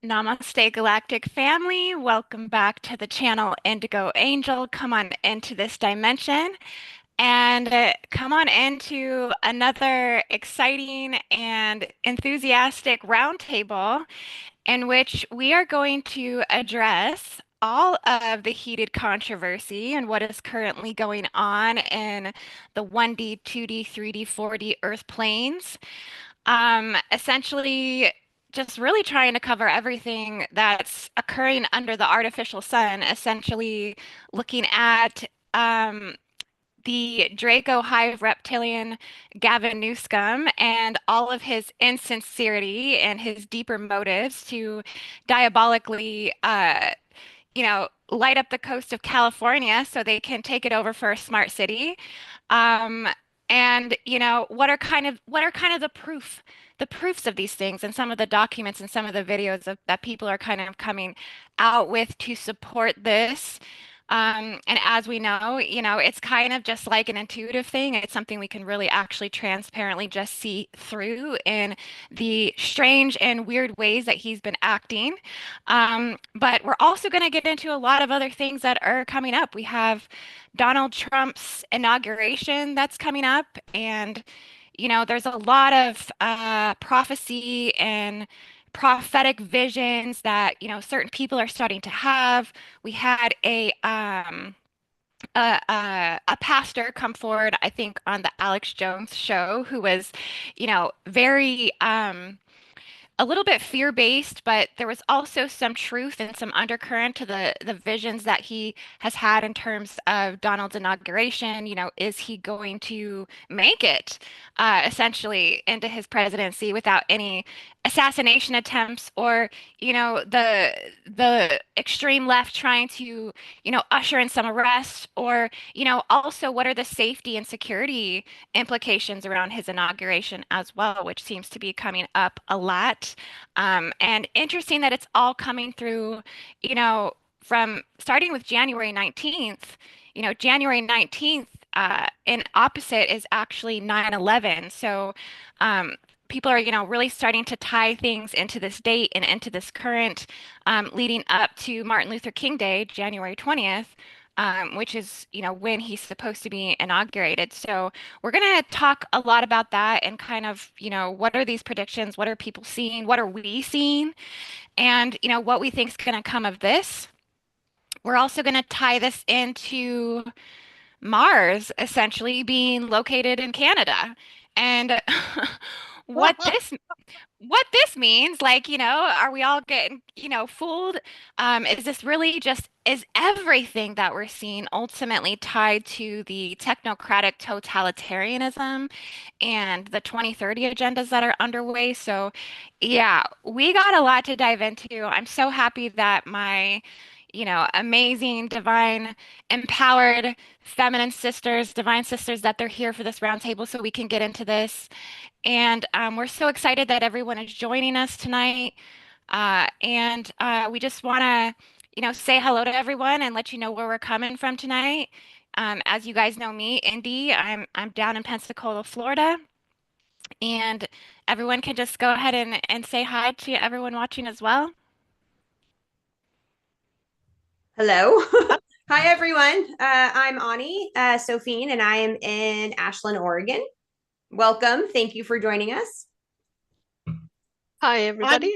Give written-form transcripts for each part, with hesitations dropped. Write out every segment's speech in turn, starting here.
Namaste, Galactic family. Welcome back to the channel IndigoAngel. Come on into this dimension and come on into another exciting and enthusiastic roundtable in which we are going to address all of the heated controversy and what is currently going on in the 1D, 2D, 3D, 4D Earth planes. Essentially, just really trying to cover everything that's occurring under the artificial sun, essentially looking at the Draco Hive Reptilian Gavin Newscum and all of his insincerity and his deeper motives to diabolically, light up the coast of California so they can take it over for a smart city. Um, and what are kind of the proofs of these things and some of the documents and some of the videos that people are kind of coming out with to support this. And as we know, it's kind of just like an intuitive thing. It's something we can really actually transparently just see through in the strange and weird ways that he's been acting. But we're also going to get into a lot of other things that are coming up. We have Donald Trump's inauguration that's coming up, and there's a lot of prophecy and prophetic visions that certain people are starting to have. We had a pastor come forward, I think, on the Alex Jones show, who was, very a little bit fear-based, but there was also some truth and some undercurrent to the visions that he has had in terms of Donald's inauguration. Is he going to make it essentially into his presidency without any assassination attempts or, the extreme left trying to, usher in some arrests or, also what are the safety and security implications around his inauguration as well, which seems to be coming up a lot. And interesting that it's all coming through, from starting with January 19th. January 19th in opposite is actually 9/11. So people are, really starting to tie things into this date and into this current leading up to Martin Luther King Day, January 20th. Which is, when he's supposed to be inaugurated. So we're going to talk a lot about that and kind of, what are these predictions? What are people seeing? What are we seeing? And, what we think is going to come of this. We're also going to tie this into Mars essentially being located in Canada. And what this means, like, are we all getting, fooled? Is this really just, is everything that we're seeing ultimately tied to the technocratic totalitarianism and the 2030 agendas that are underway? So, yeah, we got a lot to dive into. I'm so happy that my, amazing, divine, empowered, feminine sisters, divine sisters, that they're here for this roundtable so we can get into this. And we're so excited that everyone is joining us tonight. And we just want to, say hello to everyone and let you know where we're coming from tonight. As you guys know me, Indy, I'm down in Pensacola, Florida, and everyone can just go ahead and say hi to everyone watching as well. Hello. Hi, everyone. I'm Ani Sophene, and I am in Ashland, Oregon. Welcome. Thank you for joining us. Hi, everybody.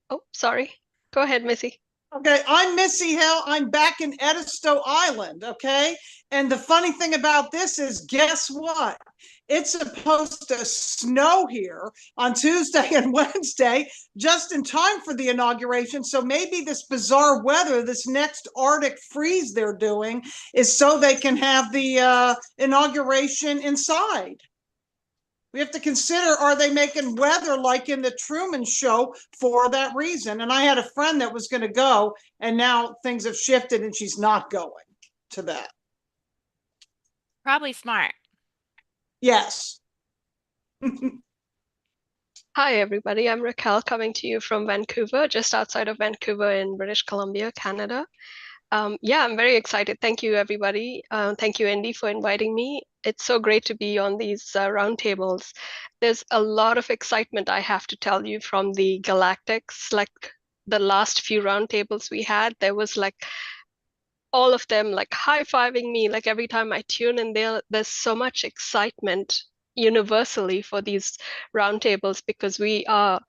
Oh, sorry. Go ahead, Missy. Okay, I'm Missy Hill. I'm back in Edisto Island, okay? And the funny thing about this is, guess what? It's supposed to snow here on Tuesday and Wednesday, just in time for the inauguration. So maybe this bizarre weather, this next Arctic freeze they're doing, is so they can have the inauguration inside. We have to consider, are they making weather like in the Truman Show for that reason? And I had a friend that was going to go, and now things have shifted and she's not going to that. Probably smart. Yes. Hi, everybody. I'm Racquell coming to you from Vancouver, just outside of Vancouver in British Columbia, Canada. Yeah, I'm very excited. Thank you, everybody. Thank you, Indy, for inviting me. It's so great to be on these roundtables. There's a lot of excitement, I have to tell you, from the galactic select the last few roundtables we had, there was like all of them like high-fiving me like every time I tune in. There's so much excitement universally for these roundtables because we are,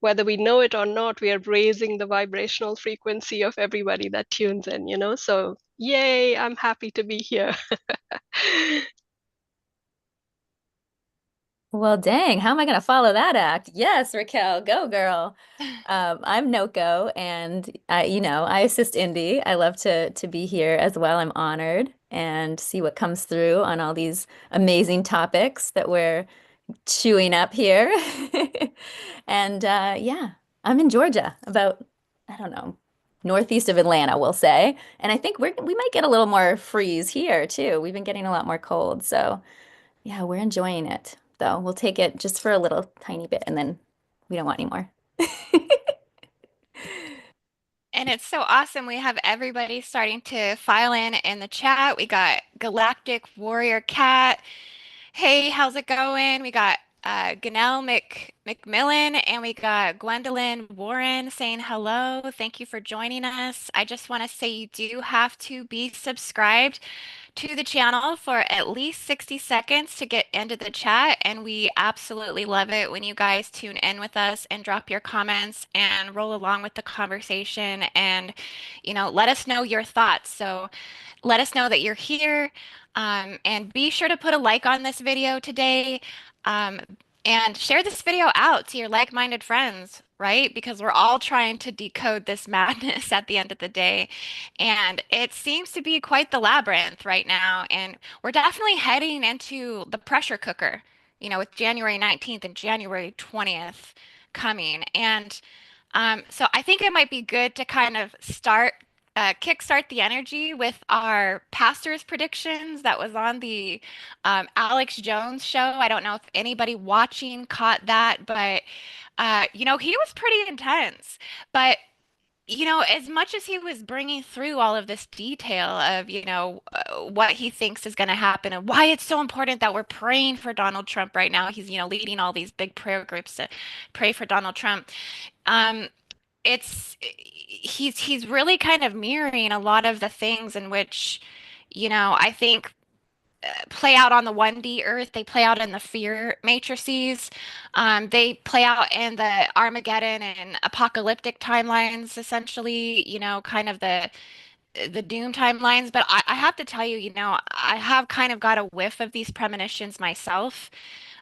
whether we know it or not, we are raising the vibrational frequency of everybody that tunes in, you know? So yay, I'm happy to be here. Well, dang, how am I going to follow that act? Yes, Raquel, go girl. I'm Noko, and I assist Indy. I love to be here as well. I'm honored and see what comes through on all these amazing topics that we're chewing up here. And yeah, I'm in Georgia, about, I don't know, northeast of Atlanta, we'll say. And I think we might get a little more freeze here too. We've been getting a lot more cold, so. Yeah, we're enjoying it, though. We'll take it just for a little tiny bit and then we don't want any more. And it's so awesome. We have everybody starting to file in the chat. We got Galactic Warrior Cat. Hey, how's it going? We got Ganelle McMillan and we got Gwendolyn Warren saying hello. Thank you for joining us. I just want to say you do have to be subscribed to the channel for at least 60 seconds to get into the chat. And we absolutely love it when you guys tune in with us and drop your comments and roll along with the conversation and, let us know your thoughts. So let us know that you're here. And be sure to put a like on this video today. Um, and share this video out to your like-minded friends, right? Because we're all trying to decode this madness at the end of the day. And it seems to be quite the labyrinth right now. And we're definitely heading into the pressure cooker, with January 19th and January 20th coming. And so I think it might be good to kind of kickstart the energy with our pastor's predictions that was on the Alex Jones show. I don't know if anybody watching caught that, but he was pretty intense. But as much as he was bringing through all of this detail of, what he thinks is going to happen and why it's so important that we're praying for Donald Trump right now. He's, leading all these big prayer groups to pray for Donald Trump. Um, he's really kind of mirroring a lot of the things in which, I think play out on the 1D Earth. They play out in the fear matrices. They play out in the Armageddon and apocalyptic timelines, essentially, kind of the doom timelines. But I have to tell you, I have kind of got a whiff of these premonitions myself.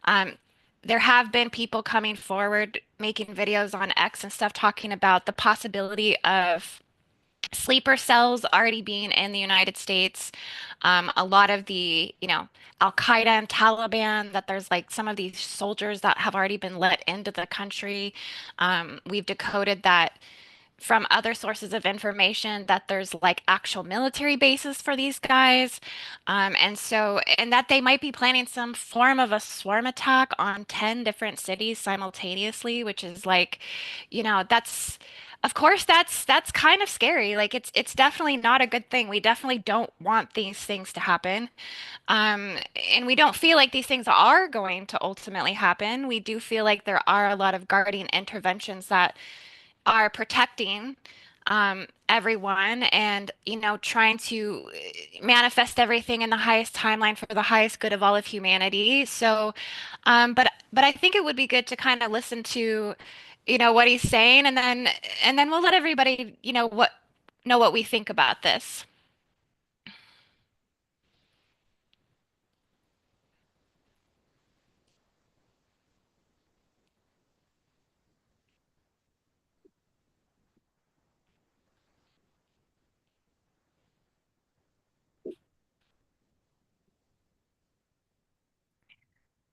Um, there have been people coming forward making videos on X and stuff talking about the possibility of sleeper cells already being in the United States. A lot of the, Al Qaeda and Taliban, that there's like some of these soldiers that have already been let into the country. We've decoded that from other sources of information that there's like actual military bases for these guys. And that they might be planning some form of a swarm attack on 10 different cities simultaneously, which is like, of course that's kind of scary. Like it's definitely not a good thing. We definitely don't want these things to happen. And we don't feel like these things are going to ultimately happen. We do feel like there are a lot of guardian interventions that are protecting everyone and trying to manifest everything in the highest timeline for the highest good of all of humanity. So but I think it would be good to kind of listen to what he's saying, and then we'll let everybody know what we think about this.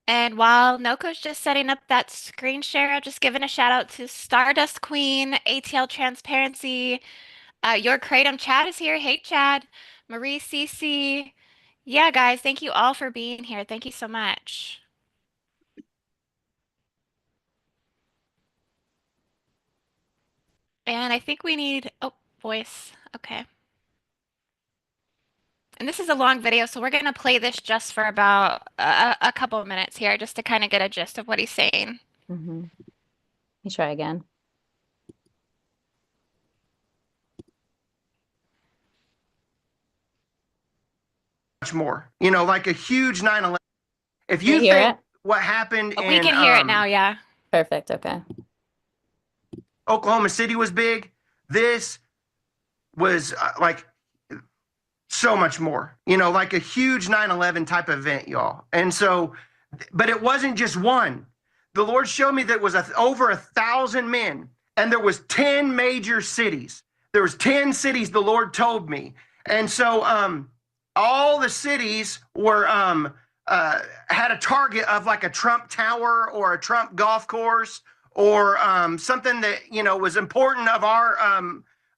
And while Noko's just setting up that screen share, I'll just giving a shout out to Stardust Queen, ATL Transparency. Your Kratom Chad is here. Hey, Chad. Marie CC. Yeah, guys, thank you all for being here. Thank you so much. And I think we need, oh, voice. Okay. And this is a long video, so we're going to play this just for about a couple of minutes here, just to kind of get a gist of what he's saying. Let me try again. more, like a huge 9/11. If Can you you hear think it? what happened We in can hear it now, yeah. Perfect. Okay. Oklahoma City was big, this was like so much more, like a huge 9/11 type event, y'all. And so, but it wasn't just one. The Lord showed me that it was over 1,000 men, and there was 10 major cities. There was 10 cities, the Lord told me. And so all the cities were had a target of like a Trump Tower or a Trump golf course or something that was important of our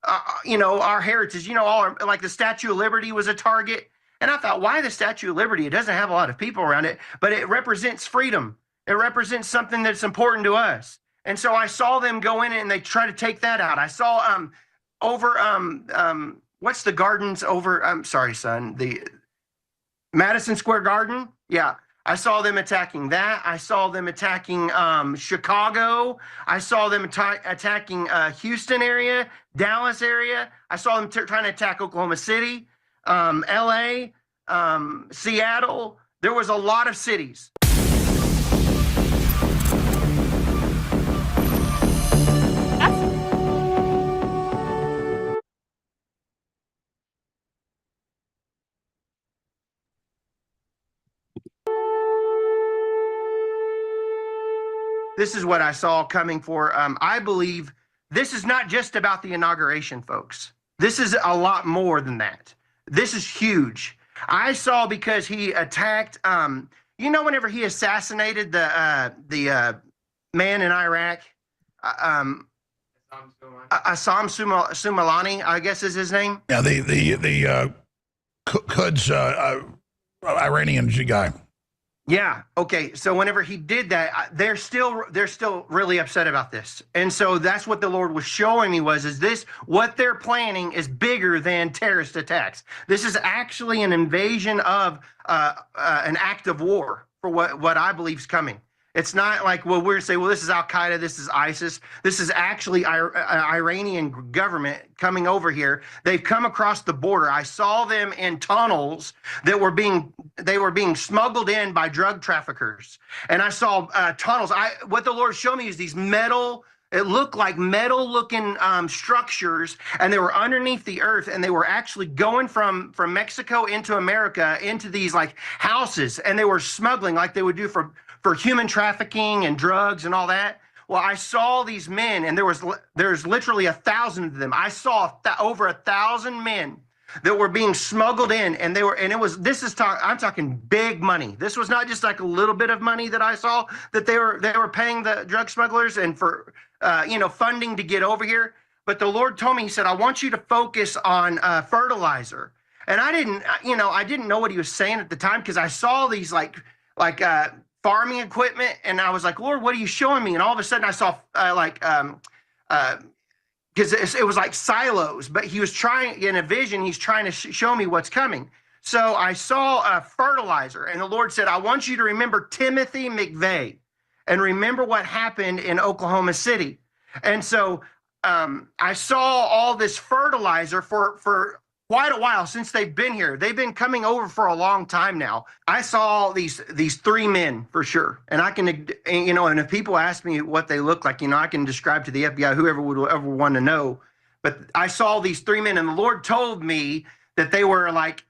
our heritage. Like the Statue of Liberty was a target. And I thought, why the Statue of Liberty? It doesn't have a lot of people around it, but it represents freedom. It represents something that's important to us. And so I saw them go in and they try to take that out. I saw over what's the gardens over? I'm sorry, son. The Madison Square Garden. Yeah. I saw them attacking that. I saw them attacking Chicago. I saw them attacking Houston area, Dallas area. I saw them trying to attack Oklahoma City, LA, Seattle. There was a lot of cities. This is what I saw coming for. I believe this is not just about the inauguration, folks. This is a lot more than that. This is huge. I saw because he attacked, whenever he assassinated the man in Iraq, Assam Sumalani, I guess is his name. Yeah, the Quds Iranian guy. Yeah. Okay. So whenever he did that, they're still really upset about this. And so that's what the Lord was showing me is this, what they're planning is bigger than terrorist attacks. This is actually an invasion of an act of war for what I believe is coming. It's not like, we're saying, this is Al-Qaeda, this is ISIS. This is actually Iranian government coming over here. They've come across the border. I saw them in tunnels that were being smuggled in by drug traffickers. And I saw tunnels. What the Lord showed me is these metal, it looked like metal looking structures, and they were underneath the earth, and they were actually going from Mexico into America into these like houses, and they were smuggling like they would do for human trafficking and drugs and all that. Well, I saw these men, and there's literally 1,000 of them. I saw over 1,000 men that were being smuggled in, and I'm talking big money. This was not just like a little bit of money that I saw that they were paying the drug smugglers and for funding to get over here. But the Lord told me, he said, I want you to focus on fertilizer. And I didn't know what he was saying at the time, because I saw these like farming equipment, and I was like, Lord, what are you showing me? And all of a sudden I saw because it was like silos, but he was trying, in a vision, he's trying to show me what's coming. So I saw fertilizer, and the Lord said, I want you to remember Timothy McVeigh and remember what happened in Oklahoma City. And so I saw all this fertilizer for quite a while since they've been here. They've been coming over for a long time now. I saw these three men for sure. And I can, and if people ask me what they look like, I can describe to the FBI, whoever would ever want to know. But I saw these three men, and the Lord told me that they were like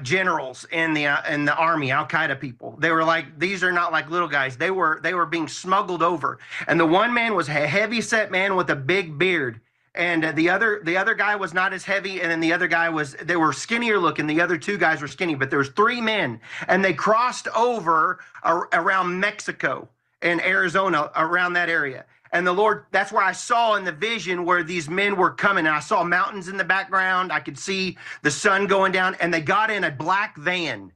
generals in the army, Al-Qaeda people. They were like, these are not like little guys. They were being smuggled over. And the one man was a heavy set man with a big beard. And the other guy was not as heavy, and then the other guy they were skinnier looking. The other two guys were skinny, but there was three men, and they crossed over around Mexico and Arizona, around that area. And the Lord, that's where I saw in the vision where these men were coming. And I saw mountains in the background. I could see the sun going down, and they got in a black van.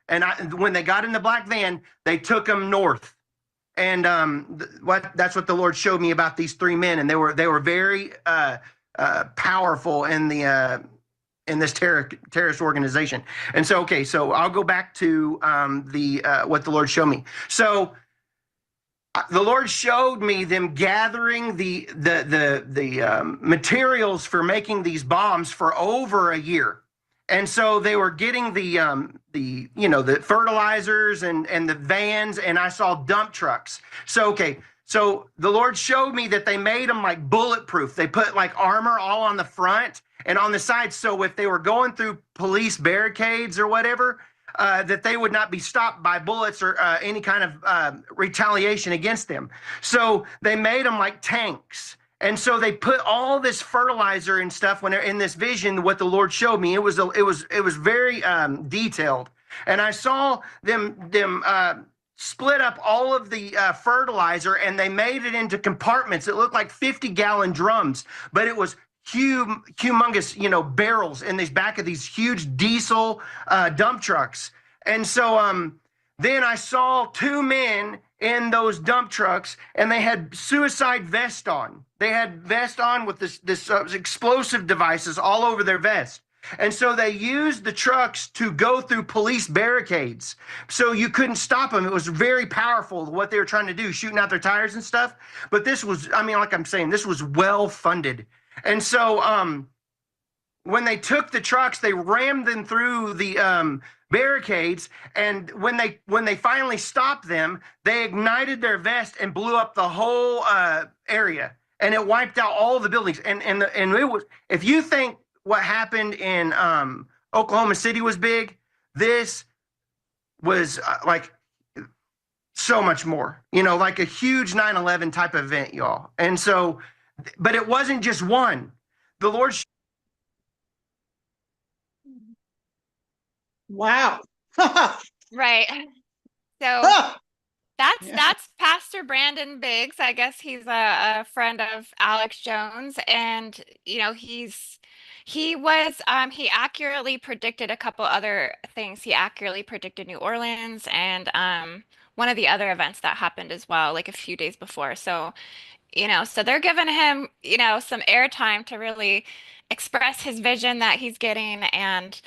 And when they got in the black van, they took them north. And that's what the Lord showed me about these three men, and they were very powerful in this terrorist organization. And so, okay, so I'll go back to what the Lord showed me. So the Lord showed me them gathering the materials for making these bombs for over a year. And so they were getting the fertilizers and the vans, and I saw dump trucks. So the Lord showed me that they made them like bulletproof. They put like armor all on the front and on the sides. So if they were going through police barricades or whatever, that they would not be stopped by bullets or any kind of retaliation against them. So they made them like tanks. And so they put all this fertilizer and stuff when they're in this vision. What the Lord showed me, it was very detailed, and I saw them split up all of the fertilizer, and they made it into compartments. It looked like 50-gallon drums, but it was humongous, barrels in the back of these huge diesel dump trucks. And so then I saw two men in those dump trucks, and they had suicide vests on. They had vests on with this explosive devices all over their vest. And so they used the trucks to go through police barricades. So you couldn't stop them. It was very powerful what they were trying to do, shooting out their tires and stuff. But this was, like I'm saying, this was well funded. And so when they took the trucks, they rammed them through the barricades, and when they finally stopped them, they ignited their vest and blew up the whole area, and it wiped out all the buildings. And it was, if you think what happened in Oklahoma City was big, this was like so much more, like a huge 9/11 type event, y'all. And so, but it wasn't just one. The Lord. Wow. Right. So that's Pastor Brandon Biggs. I guess he's a friend of Alex Jones, and he accurately predicted a couple other things. He accurately predicted New Orleans and one of the other events that happened as well, like a few days before. So so they're giving him, some airtime to really express his vision that he's getting and,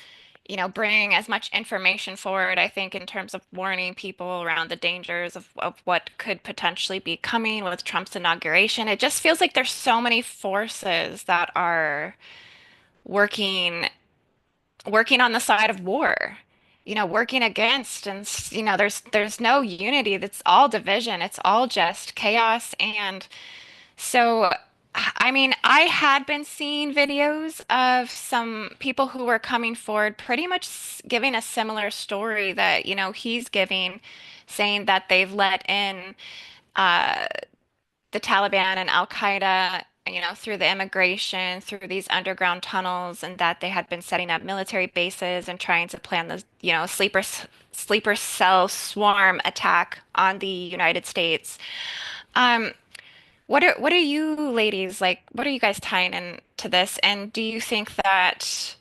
bring as much information forward, I think, in terms of warning people around the dangers of what could potentially be coming with Trump's inauguration. It just feels like there's so many forces that are working on the side of war, working against, and, there's no unity. That's all division. It's all just chaos. And so, I had been seeing videos of some people who were coming forward pretty much giving a similar story that, he's giving, saying that they've let in uh, the Taliban and Al Qaeda, through the immigration, through these underground tunnels, and that they had been setting up military bases and trying to plan the, sleeper cell swarm attack on the United States. What are you ladies like? What are you guys tying into this? And do you think that,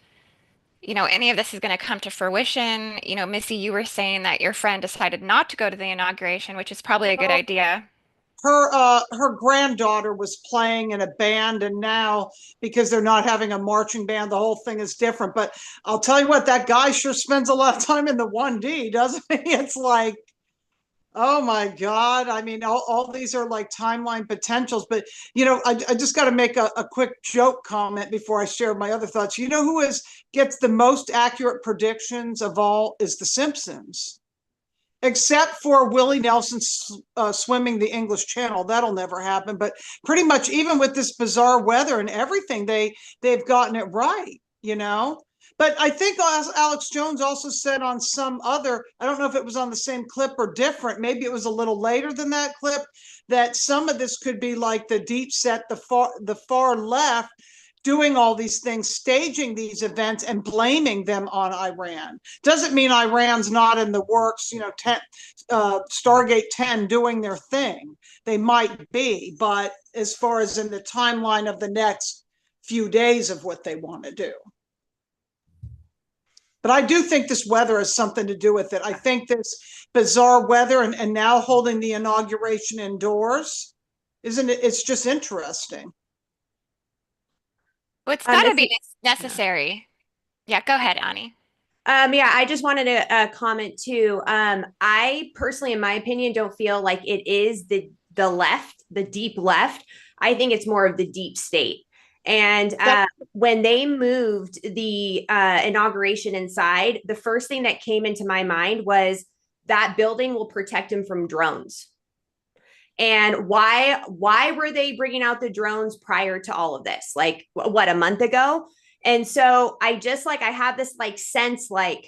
any of this is going to come to fruition? Missy, you were saying that your friend decided not to go to the inauguration, which is probably a good idea. Her granddaughter was playing in a band, and now because they're not having a marching band, the whole thing is different. But I'll tell you what, that guy sure spends a lot of time in the 1D, doesn't he? It's like, oh my God. All these are like timeline potentials, but I just got to make a quick joke comment before I share my other thoughts. Who gets the most accurate predictions of all is The Simpsons, except for Willie Nelson swimming the English Channel. That'll never happen. But pretty much even with this bizarre weather and everything, they've gotten it right, But I think Alex Jones also said on some other, I don't know if it was on the same clip or different, maybe it was a little later than that clip, that some of this could be like the deep set, the far left, doing all these things, staging these events and blaming them on Iran. Doesn't mean Iran's not in the works, Stargate 10 doing their thing. They might be, but as far as in the timeline of the next few days of what they want to do. But I do think this weather has something to do with it. I think this bizarre weather and now holding the inauguration indoors, isn't it? It's just interesting. Well, it's got to be necessary. Yeah, go ahead, Ani. I just wanted to comment too. I personally, in my opinion, don't feel like it is the left, the deep left. I think it's more of the deep state. And when they moved the inauguration inside, the first thing that came into my mind was that building will protect him from drones. And why were they bringing out the drones prior to all of this? Like what, a month ago? And so I just like I have this like sense like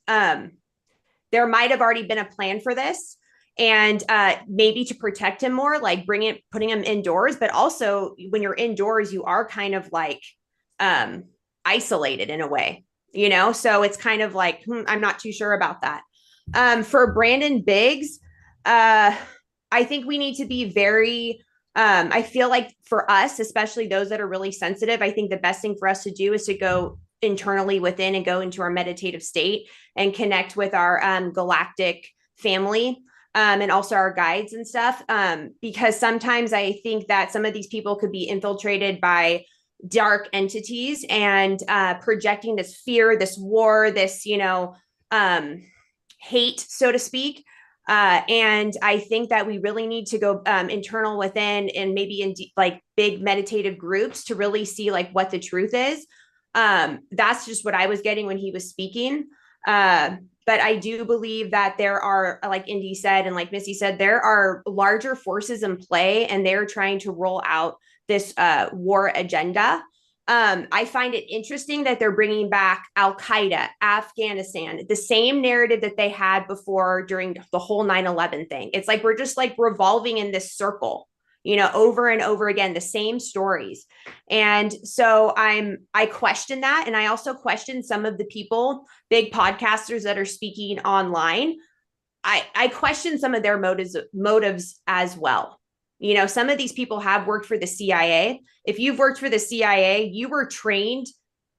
there might have already been a plan for this, and maybe to protect him more, like putting him indoors. But also when you're indoors, you are kind of like isolated in a way, you know? So it's kind of like, I'm not too sure about that. For Brandon Biggs, I think we need to be very, I feel like for us, especially those that are really sensitive, I think the best thing for us to do is to go internally within and go into our meditative state and connect with our galactic family, and also our guides and stuff. Because sometimes I think that some of these people could be infiltrated by dark entities and projecting this fear, this war, this, hate, so to speak. And I think that we really need to go internal within and maybe in like big meditative groups to really see like what the truth is. That's just what I was getting when he was speaking. But I do believe that there are, like Indy said, and like Missy said, there are larger forces in play, and they're trying to roll out this war agenda. I find it interesting that they're bringing back Al Qaeda, Afghanistan, the same narrative that they had before during the whole 9/11 thing. It's like we're just like revolving in this circle, over and over again, the same stories. And so I question that. And I also question some of the people, big podcasters that are speaking online. I question some of their motives as well. Some of these people have worked for the CIA. If you've worked for the CIA, you were trained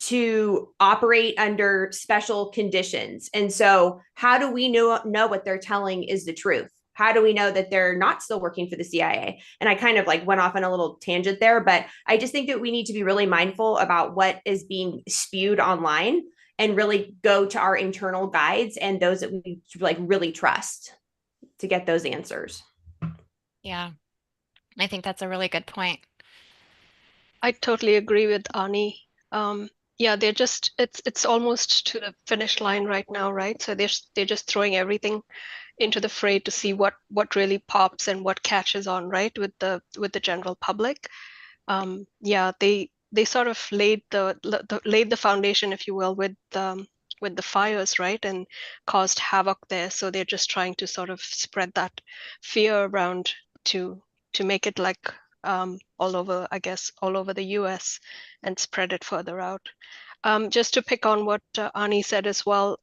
to operate under special conditions. And so how do we know what they're telling is the truth? How do we know that they're not still working for the CIA? And I kind of like went off on a little tangent there, but I just think that we need to be really mindful about what is being spewed online and really go to our internal guides and those that we like really trust to get those answers. Yeah, I think that's a really good point. I totally agree with Ani. Yeah, it's almost to the finish line right now, right? So they're just throwing everything into the fray to see what really pops and what catches on, right, with the general public. Yeah, they sort of laid the foundation, if you will, with the fires, right, and caused havoc there. So they're just trying to sort of spread that fear around to make it like all over, I guess, all over the US and spread it further out. Just to pick on what Ani said as well,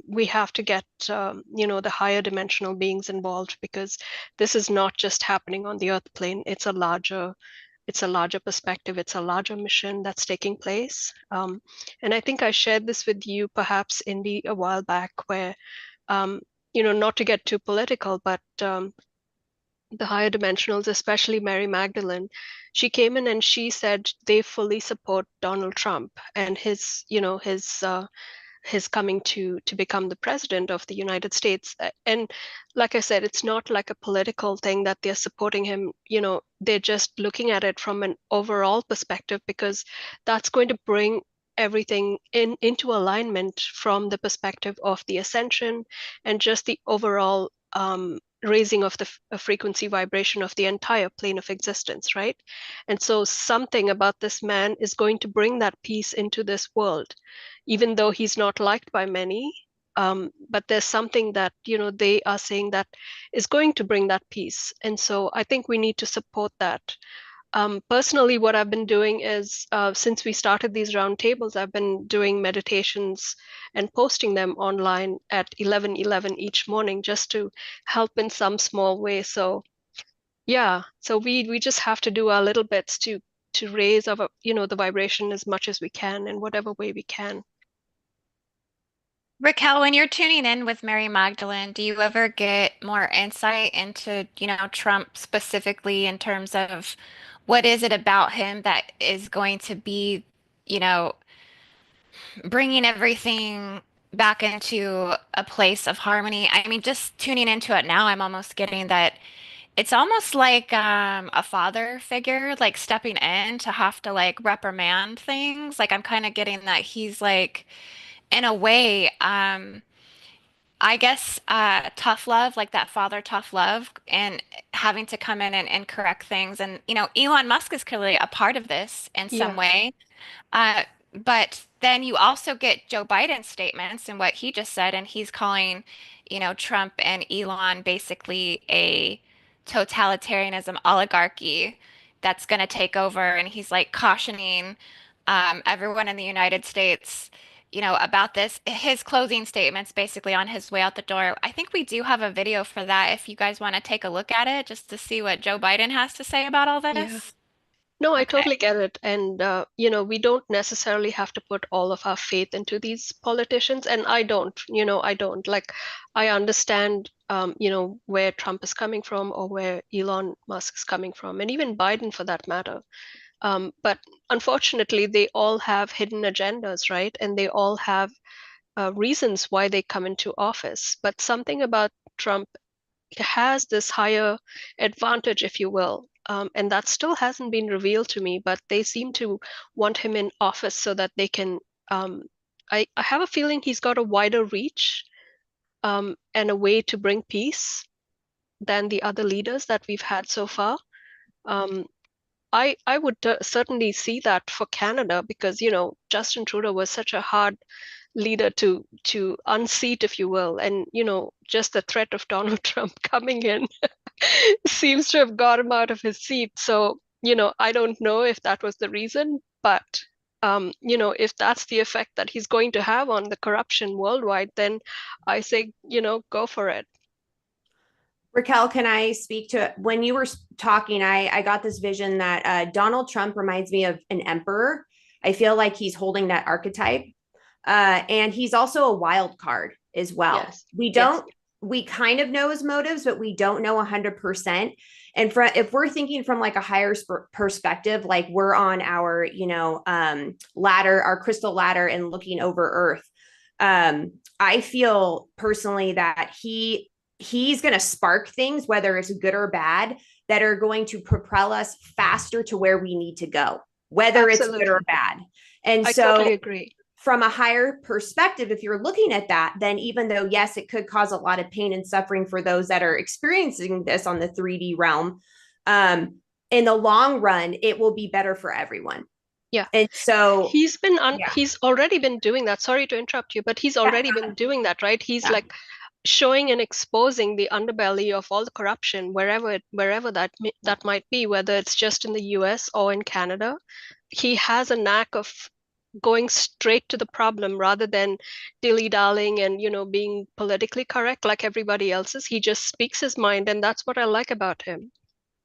we have to get the higher dimensional beings involved, because this is not just happening on the Earth plane. It's a larger perspective. It's a larger mission that's taking place. And I think I shared this with you, perhaps, Indy, a while back, where not to get too political, but the higher dimensionals, especially Mary Magdalene, she came in and she said they fully support Donald Trump and his coming to become the president of the United States. And like I said, it's not like a political thing that they're supporting him. They're just looking at it from an overall perspective, because that's going to bring everything into alignment from the perspective of the ascension and just the overall raising of the frequency vibration of the entire plane of existence, right? And so something about this man is going to bring that peace into this world, even though he's not liked by many. But there's something that, they are saying that is going to bring that peace. And so I think we need to support that. Personally, what I've been doing is, since we started these roundtables, I've been doing meditations and posting them online at 11:11 each morning, just to help in some small way. So yeah, so we just have to do our little bits to raise our, the vibration as much as we can in whatever way we can. Raquel, when you're tuning in with Mary Magdalene, do you ever get more insight into, Trump specifically in terms of what is it about him that is going to be, you know, bringing everything back into a place of harmony? I mean, just tuning into it now, I'm almost getting that It's almost like a father figure, like stepping in to have to like reprimand things. Like I'm kind of getting that he's like, in a way, I guess tough love, like that father tough love, and having to come in and correct things. And Elon Musk is clearly a part of this in some Yeah. way. Uh, but then you also get Joe Biden's statements and what he just said, and he's calling, Trump and Elon basically a totalitarianism oligarchy that's going to take over. And he's like cautioning everyone in the United States, about this. His closing statements basically on his way out the door. I think we do have a video for that if you guys want to take a look at it just to see what Joe Biden has to say about all Yeah. this. No, I Okay. totally get it. And, we don't necessarily have to put all of our faith into these politicians. And I don't. Like, I understand, where Trump is coming from or where Elon Musk is coming from, and even Biden for that matter. But unfortunately, they all have hidden agendas, right? And they all have reasons why they come into office. But something about Trump has this higher advantage, if you will. And that still hasn't been revealed to me, but they seem to want him in office so that they can. I have a feeling he's got a wider reach and a way to bring peace than the other leaders that we've had so far. Um, I would certainly see that for Canada because Justin Trudeau was such a hard leader to unseat, if you will, and just the threat of Donald Trump coming in seems to have got him out of his seat. So I don't know if that was the reason, but if that's the effect that he's going to have on the corruption worldwide, then I say go for it. Raquel, can I speak to when you were talking? I got this vision that Donald Trump reminds me of an emperor. I feel like he's holding that archetype. And he's also a wild card as well. Yes. We kind of know his motives, but we don't know 100%. And if we're thinking from like a higher perspective, like we're on our, ladder, our crystal ladder and looking over Earth. I feel personally that he's going to spark things, whether it's good or bad, that are going to propel us faster to where we need to go, whether Absolutely. it's good or bad. And I so totally agree. From a higher perspective, if you're looking at that, then even though, yes, it could cause a lot of pain and suffering for those that are experiencing this on the 3D realm, in the long run, it will be better for everyone. Yeah. And so he's already been doing that. Sorry to interrupt you, but he's already been doing that, right? He's like showing and exposing the underbelly of all the corruption wherever that might be, whether it's just in the US or in Canada. He has a knack of going straight to the problem rather than dilly-dallying and being politically correct like everybody else is. He just speaks his mind, and that's what I like about him.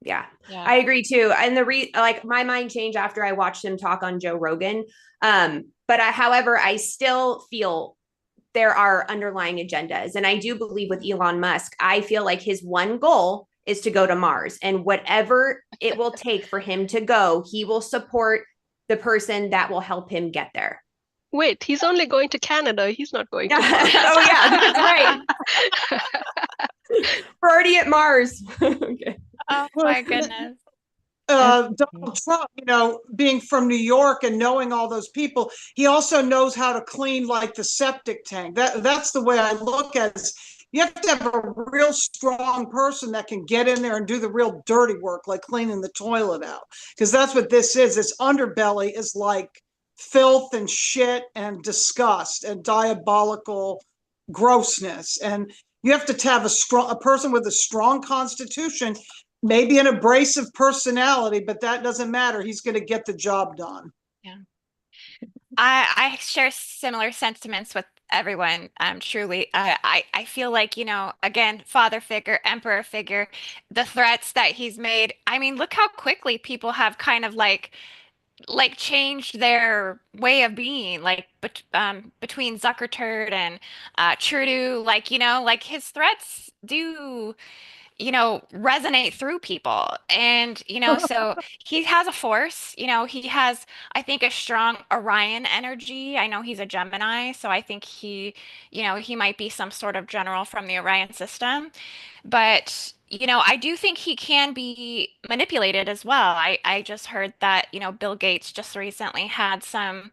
Yeah. I agree too. And like my mind changed after I watched him talk on Joe Rogan. However, I still feel there are underlying agendas. And I do believe with Elon Musk, I feel like his one goal is to go to Mars, and whatever it will take for him to go, he will support the person that will help him get there. Wait, he's only going to Canada. He's not going to Mars. Oh, yeah, that's right. We're already at Mars. Okay. Oh, my goodness. Donald Trump, being from New York and knowing all those people, he also knows how to clean like the septic tank. That's the way I look at it. You have to have a real strong person that can get in there and do the real dirty work, like cleaning the toilet out. Because that's what this is. This underbelly is like filth and shit and disgust and diabolical grossness. And you have to have a person with a strong constitution, maybe an abrasive personality, but that doesn't matter. He's going to get the job done. Yeah. I share similar sentiments with everyone. Truly, I feel like, again, father figure, emperor figure, the threats that he's made. I mean, look how quickly people have kind of like changed their way of being, like between Zuckerturd and Trudeau, like his threats do, resonate through people. And, so he has a force, he has, I think, a strong Orion energy. I know he's a Gemini, so I think he might be some sort of general from the Orion system. But, I do think he can be manipulated as well. I just heard that, Bill Gates just recently had some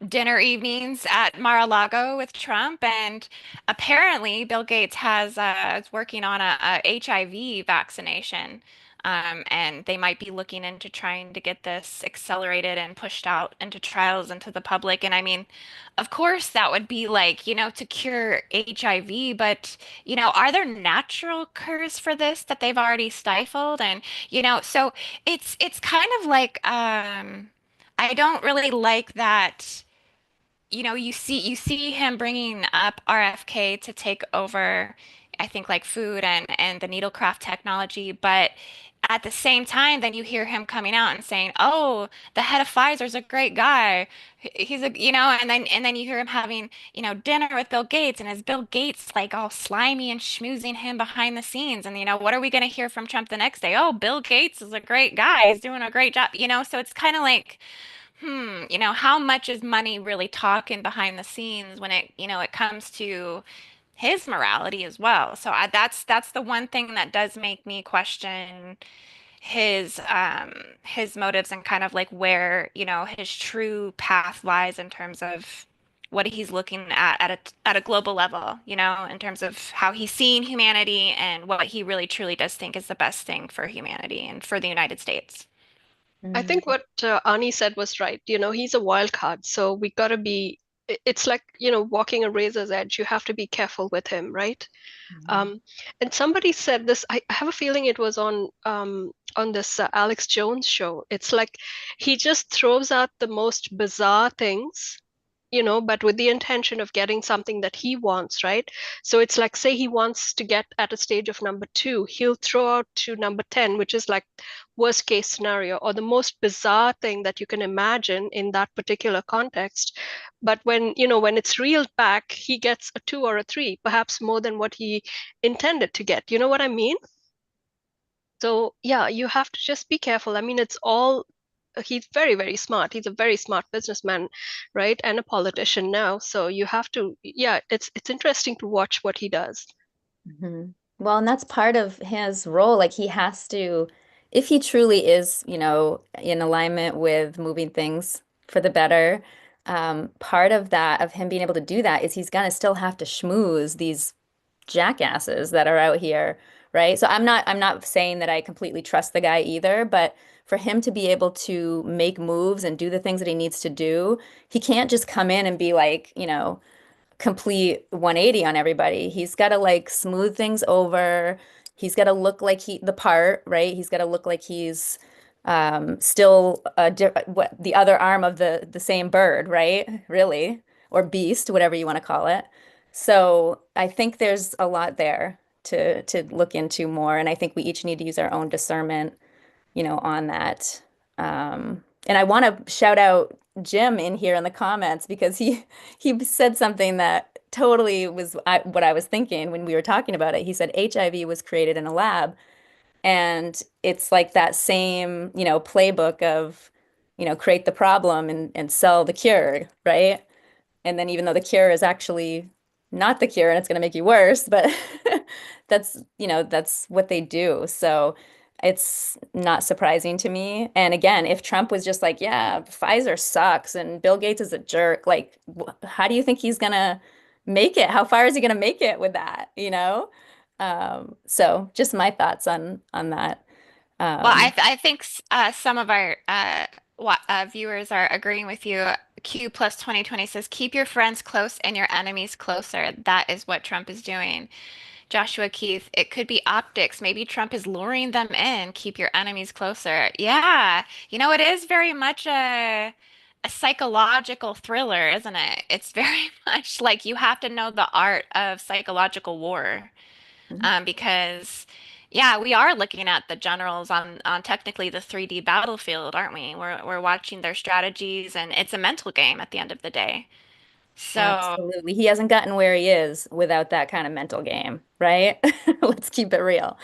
dinner evenings at Mar-a-Lago with Trump, and apparently Bill Gates is working on a HIV vaccination, and they might be looking into trying to get this accelerated and pushed out into trials into the public. And I mean, of course, that would be like, to cure HIV, but are there natural cures for this that they've already stifled? And so it's kind of like I don't really like that you see him bringing up RFK to take over, I think, like food and the needlecraft technology, but at the same time, then you hear him coming out and saying, "Oh, the head of Pfizer's a great guy. He's a," and then you hear him having, dinner with Bill Gates, and is Bill Gates like all slimy and schmoozing him behind the scenes? And what are we going to hear from Trump the next day? Oh, Bill Gates is a great guy. He's doing a great job. So it's kind of like how much is money really talking behind the scenes when it comes to his morality as well. So that's the one thing that does make me question his motives and kind of like where, his true path lies in terms of what he's looking at a global level, in terms of how he's seeing humanity and what he really truly does think is the best thing for humanity and for the United States. I think what Ani said was right. He's a wild card, so we gotta be. It's like walking a razor's edge. You have to be careful with him, right? And somebody said this. I have a feeling it was on this Alex Jones show. It's like he just throws out the most bizarre things, but with the intention of getting something that he wants, right? So it's like, say he wants to get at a stage of number 2, he'll throw out to number 10, which is like worst case scenario or the most bizarre thing that you can imagine in that particular context. But when it's reeled back, he gets a 2 or a 3, perhaps more than what he intended to get. You know what I mean? So yeah, you have to just be careful. I mean, he's very, very smart. He's a very smart businessman, right? And a politician now. So you have to, yeah, it's interesting to watch what he does. Well, and that's part of his role. Like he has to, if he truly is, in alignment with moving things for the better, part of that, of him being able to do that, is he's gonna still have to schmooze these jackasses that are out here, right? So I'm not saying that I completely trust the guy either, but for him to be able to make moves and do the things that he needs to do, he can't just come in and be like, complete 180 on everybody. He's got to like smooth things over. He's got to look like the part, right? He's got to look like he's still the other arm of the same bird, right? Really, or beast, whatever you want to call it. So I think there's a lot there to look into more, and I think we each need to use our own discernment, on that. And I want to shout out Jim in here in the comments because he said something that totally was what I was thinking when we were talking about it. He said HIV was created in a lab, and it's like that same, playbook of, create the problem and sell the cure, right? And then even though the cure is actually not the cure and it's going to make you worse, but that's what they do. So it's not surprising to me. And again, if Trump was just like, yeah, Pfizer sucks and Bill Gates is a jerk, like, how do you think he's gonna make it? How far is he gonna make it with that, So just my thoughts on that. Well, I think some of our viewers are agreeing with you. Q plus 2020 says, keep your friends close and your enemies closer. That is what Trump is doing. Joshua Keith, it could be optics. Maybe Trump is luring them in. Keep your enemies closer. Yeah, it is very much a psychological thriller, isn't it? It's very much like you have to know the art of psychological war, because yeah, we are looking at the generals on technically the 3D battlefield, aren't we? We're watching their strategies, and it's a mental game at the end of the day. So, Absolutely. He hasn't gotten where he is without that kind of mental game, right? Let's keep it real.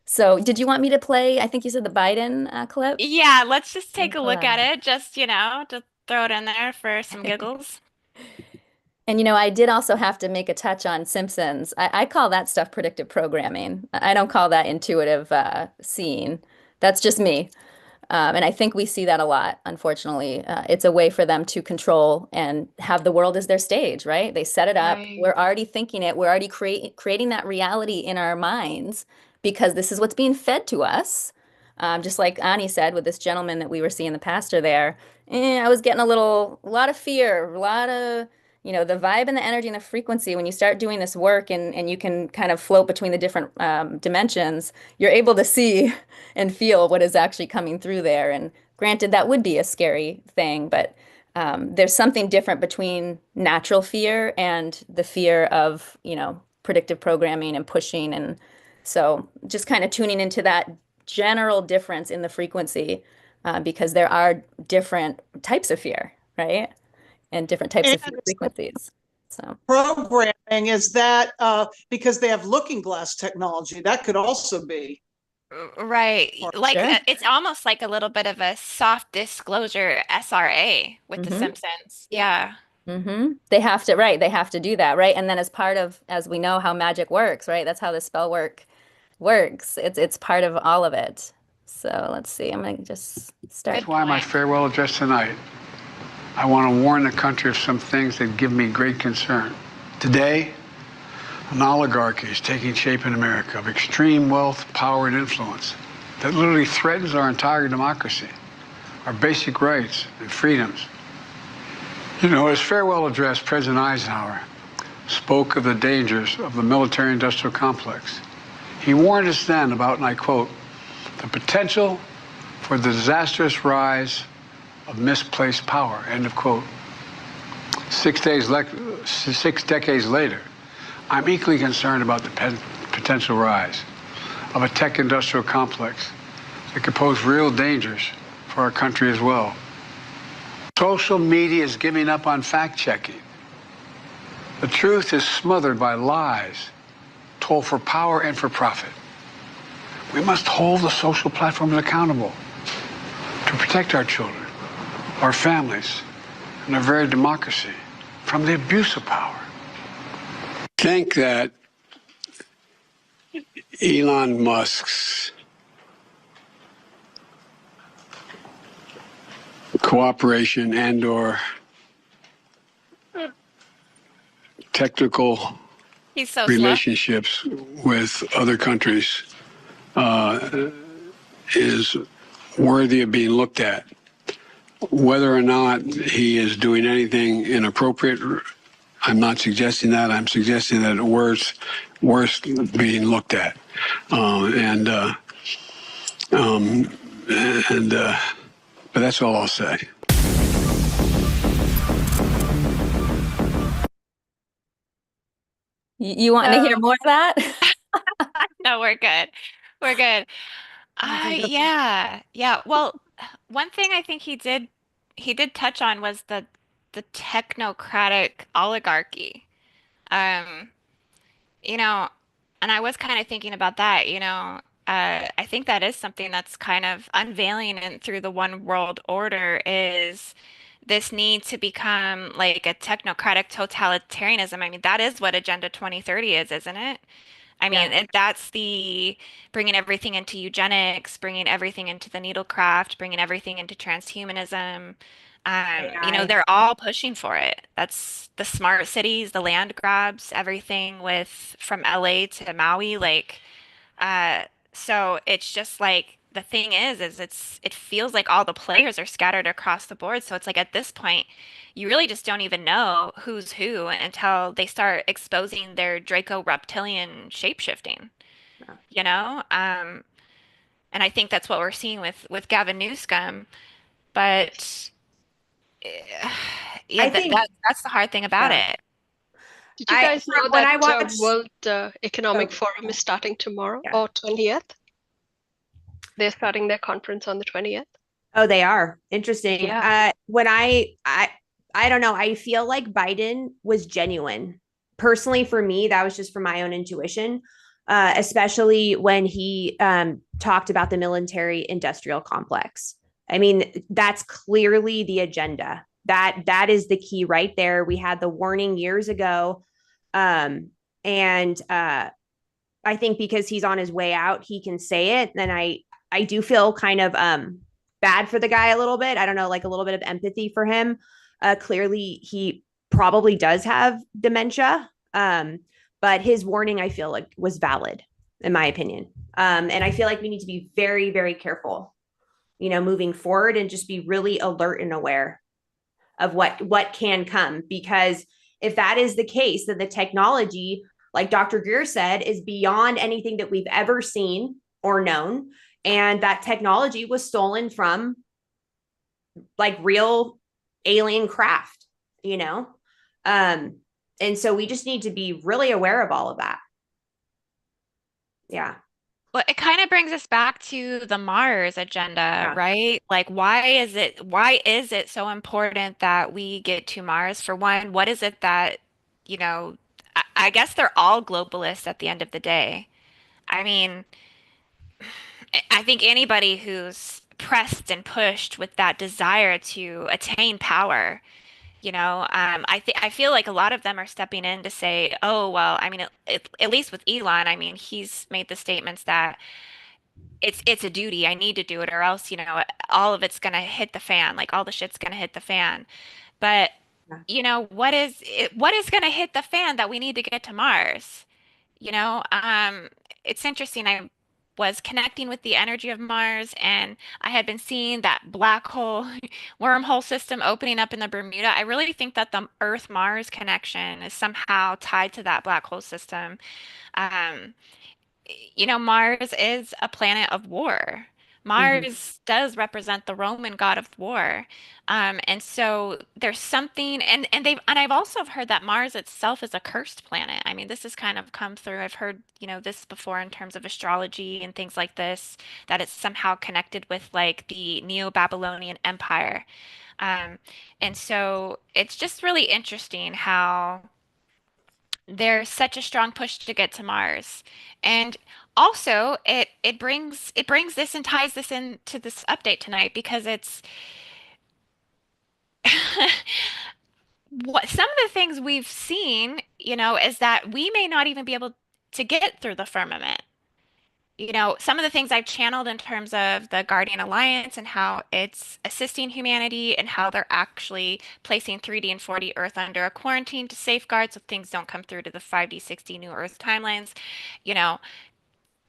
So, did you want me to play? I think you said the Biden clip. yeah, let's just Let me take a pull look that at up. it. Just, to throw it in there for some giggles. And I did also have to make a touch on Simpsons. I call that stuff predictive programming. I don't call that intuitive seeing. That's just me. And I think we see that a lot, unfortunately. It's a way for them to control and have the world as their stage, right? They set it up. Right. We're already thinking it. We're already creating that reality in our minds because this is what's being fed to us. Just like Ani said with this gentleman that we were seeing, the pastor there, I was getting a lot of fear, a lot of, the vibe and the energy and the frequency. When you start doing this work and you can kind of float between the different dimensions, you're able to see and feel what is actually coming through there. And granted, that would be a scary thing, but there's something different between natural fear and the fear of, predictive programming and pushing. And so just kind of tuning into that general difference in the frequency because there are different types of fear, right? And different types And of frequencies. So programming is that because they have looking glass technology, that could also be. Right. Like sure. it's almost like a little bit of a soft disclosure SRA with the Mhm. Simpsons. Yeah. They have to, right? They have to do that, right? And then as we know how magic works, right? That's how the spell works. It's part of all of it. So let's see. I'm gonna just start. That's why my farewell address tonight, I want to warn the country of some things that give me great concern. Today, an oligarchy is taking shape in America of extreme wealth, power, and influence that literally threatens our entire democracy, our basic rights and freedoms. His farewell address, President Eisenhower spoke of the dangers of the military-industrial complex. He warned us then about, and I quote, the potential for the disastrous rise of misplaced power, end of quote. 6 decades later, I'm equally concerned about the potential rise of a tech industrial complex that could pose real dangers for our country as well. Social media is giving up on fact-checking. The truth is smothered by lies told for power and for profit. We must hold the social platforms accountable to protect our children, our families, and our very democracy from the abuse of power. I think that Elon Musk's cooperation and/or technical He's so relationships with other countries is worthy of being looked at. Whether or not he is doing anything inappropriate, I'm not suggesting that. I'm suggesting that it's worth being looked at. But that's all I'll say. You want to hear more of that? No, we're good. We're good. Yeah. Yeah. Well, one thing I think he did touch on was the technocratic oligarchy. Um, you know, and I was kind of thinking about that, I think that is something that's kind of unveiling and through the one world order is this need to become like a technocratic totalitarianism. I mean, that is what Agenda 2030 is, isn't it? I mean, Yeah. that's the bringing everything into eugenics, bringing everything into the needlecraft, bringing everything into transhumanism. AI. They're all pushing for it. That's the smart cities, the land grabs, everything with from LA to Maui, like, uh, so it's just like the thing is it feels like all the players are scattered across the board. So it's like at this point, you really just don't even know who's who until they start exposing their Draco reptilian shapeshifting, you know? And I think that's what we're seeing with Gavin Newscum. But yeah, I think, that's the hard thing about yeah. it. Did you guys know when that I watched, World Economic oh, Forum is starting tomorrow yeah. or 20th? They're starting their conference on the 20th. Oh, they are interesting. Yeah. When I don't know. I feel like Biden was genuine. Personally, for me, that was just from my own intuition, especially when he talked about the military industrial complex. I mean, that's clearly the agenda. That is the key right there. We had the warning years ago. And I think because he's on his way out, he can say it. And I do feel kind of bad for the guy a little bit. I don't know, like a little bit of empathy for him. Clearly, he probably does have dementia. But his warning, I feel like, was valid, in my opinion. And I feel like we need to be very, very careful, moving forward, and just be really alert and aware of what can come. Because if that is the case, then the technology, like Dr. Greer said, is beyond anything that we've ever seen or known. And that technology was stolen from like real alien craft, and so we just need to be really aware of all of that. Yeah. Well, it kind of brings us back to the Mars agenda, Yeah. right? Like, why is it so important that we get to Mars? For one, what is it that, I guess they're all globalists at the end of the day. I mean, I think anybody who's pressed and pushed with that desire to attain power, I feel like a lot of them are stepping in to say, oh, well, I mean, at least with Elon, I mean, he's made the statements that it's a duty. I need to do it, or else, all of it's gonna hit the fan. Like all the shit's gonna hit the fan. But what is gonna hit the fan that we need to get to Mars? It's interesting. I was connecting with the energy of Mars, and I had been seeing that black hole wormhole system opening up in the Bermuda. I really think that the Earth-Mars connection is somehow tied to that black hole system. Um, Mars is a planet of war. Mars does represent the Roman god of war. And so there's something, and I've also heard that Mars itself is a cursed planet. I mean, this has kind of come through. I've heard, this before in terms of astrology and things like this, that it's somehow connected with like the Neo-Babylonian Empire. And so it's just really interesting how there's such a strong push to get to Mars. And also it brings this and ties this into this update tonight, because it's what some of the things we've seen, is that we may not even be able to get through the firmament. Some of the things I've channeled in terms of the Guardian Alliance and how it's assisting humanity, and how they're actually placing 3D and 4D Earth under a quarantine to safeguard so things don't come through to the 5D, 6D new Earth timelines.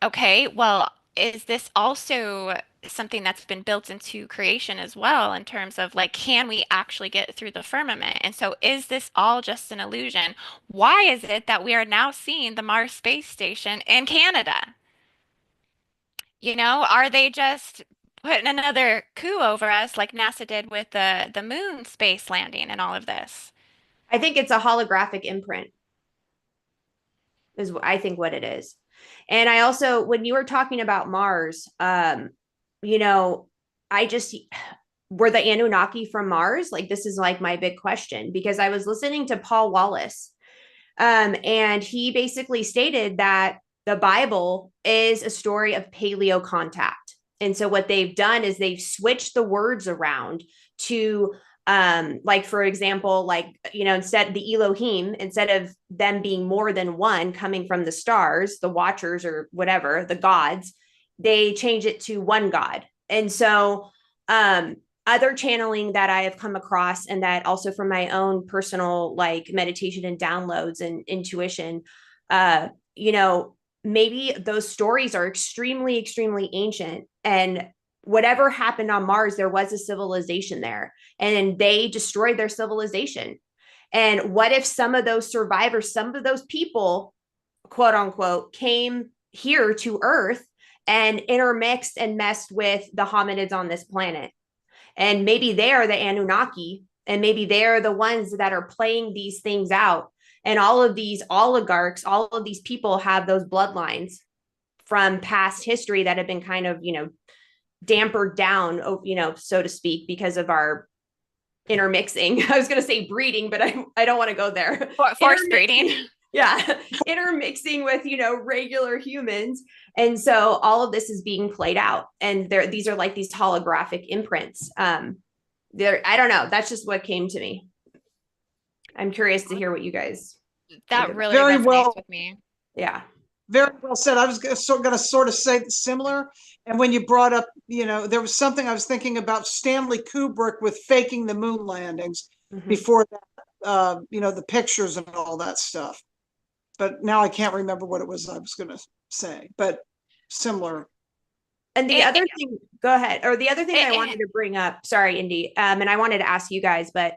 Okay, well, is this also something that's been built into creation as well, in terms of like, can we actually get through the firmament? And so is this all just an illusion? Why is it that we are now seeing the Mars space station in Canada? Are they just putting another coup over us like NASA did with the moon space landing and all of this? I think it's a holographic imprint, is I think what it is. And I also, when you were talking about Mars, I just, were the Anunnaki from Mars? Like, this is like my big question, because I was listening to Paul Wallace, and he basically stated that the Bible is a story of paleo contact. And so what they've done is they've switched the words around to, like, for example, like, instead the Elohim, instead of them being more than one coming from the stars, the watchers or whatever, the gods, they change it to one God. And so, other channeling that I have come across, and that also from my own personal like meditation and downloads and intuition, maybe those stories are extremely, extremely ancient, and whatever happened on Mars, there was a civilization there, and they destroyed their civilization. And what if some of those survivors, some of those people, quote unquote, came here to Earth and intermixed and messed with the hominids on this planet? And maybe they are the Anunnaki, and maybe they're the ones that are playing these things out. And all of these oligarchs, all of these people have those bloodlines from past history that have been kind of, dampered down, so to speak, because of our intermixing. I was going to say breeding, but I don't want to go there. Forced breeding. Yeah, intermixing with, regular humans. And so all of this is being played out. And these are like these holographic imprints. I don't know. That's just what came to me. I'm curious to hear what you guys. That really Very resonates well with me. Yeah. Very well said. I was going to sort of say similar. And when you brought up, there was something I was thinking about Stanley Kubrick with faking the moon landings before that, the pictures and all that stuff. But now I can't remember what it was I was going to say, but similar. And the other thing, go ahead. Or the other thing I wanted to bring up, sorry, Indy, and I wanted to ask you guys, but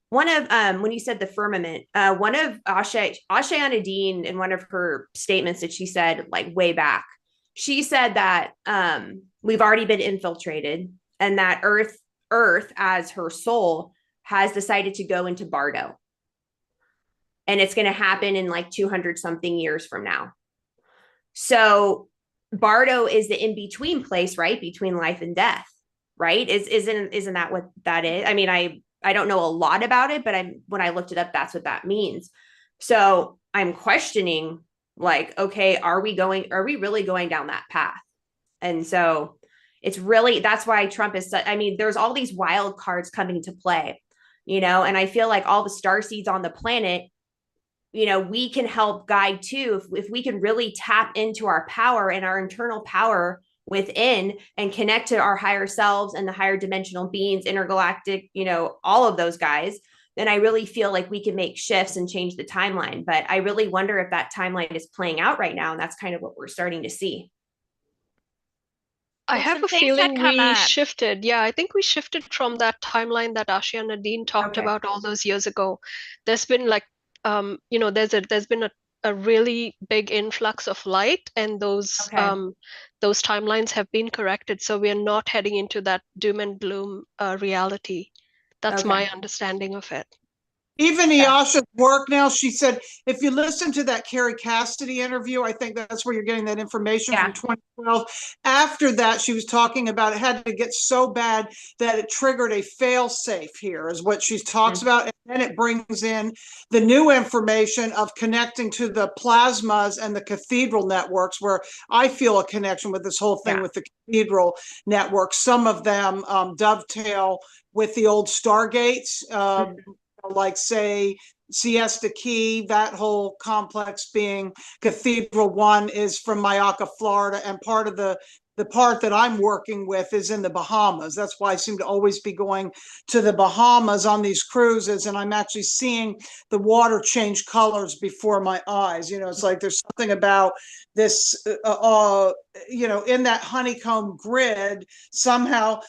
one of, when you said the firmament, one of Hsieh Anadine, in one of her statements that she said like way back, she said that we've already been infiltrated and that Earth as her soul has decided to go into Bardo. And it's going to happen in like 200 something years from now. So Bardo is the in-between place, right? Between life and death, right? Isn't that what that is? I mean, I don't know a lot about it, but when I looked it up, that's what that means. So I'm questioning, like, okay, are we really going down that path? And so that's why Trump is such, I mean, there's all these wild cards coming into play, and I feel like all the starseeds on the planet, we can help guide too. If we can really tap into our power and our internal power within and connect to our higher selves and the higher dimensional beings, intergalactic, all of those guys, then I really feel like we can make shifts and change the timeline. But I really wonder if that timeline is playing out right now. And that's kind of what we're starting to see. I have a feeling we shifted. Yeah, I think we shifted from that timeline that Hsieh Anadine talked about all those years ago. There's been like, there's been a really big influx of light, and those timelines have been corrected. So we are not heading into that doom and gloom reality. That's my understanding of it. Even Iyasha's work now, she said, if you listen to that Carrie Cassidy interview, I think that's where you're getting that information from 2012. After that, she was talking about it had to get so bad that it triggered a fail safe here, is what she talks about. And then it brings in the new information of connecting to the plasmas and the cathedral networks, where I feel a connection with this whole thing with the cathedral network. Some of them dovetail with the old Stargates, like say Siesta Key, that whole complex being Cathedral 1 is from Myakka, Florida, and part of the part that I'm working with is in the Bahamas. That's why I seem to always be going to the Bahamas on these cruises, and I'm actually seeing the water change colors before my eyes. It's like there's something about this, in that honeycomb grid, somehow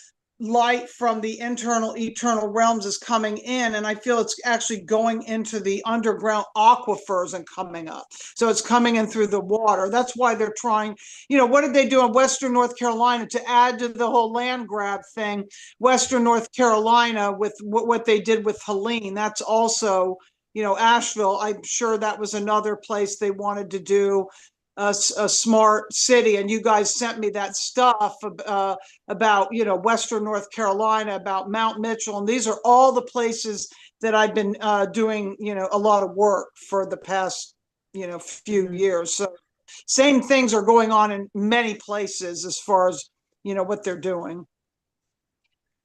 light from the eternal realms is coming in, and I feel it's actually going into the underground aquifers and coming up. So it's coming in through the water. That's why they're trying, what did they do in Western North Carolina to add to the whole land grab thing? Western North Carolina, with what they did with Helene, that's also, Asheville, I'm sure that was another place they wanted to do a smart city. And you guys sent me that stuff about Western North Carolina, about Mount Mitchell, and these are all the places that I've been doing a lot of work for the past few years. So same things are going on in many places as far as what they're doing.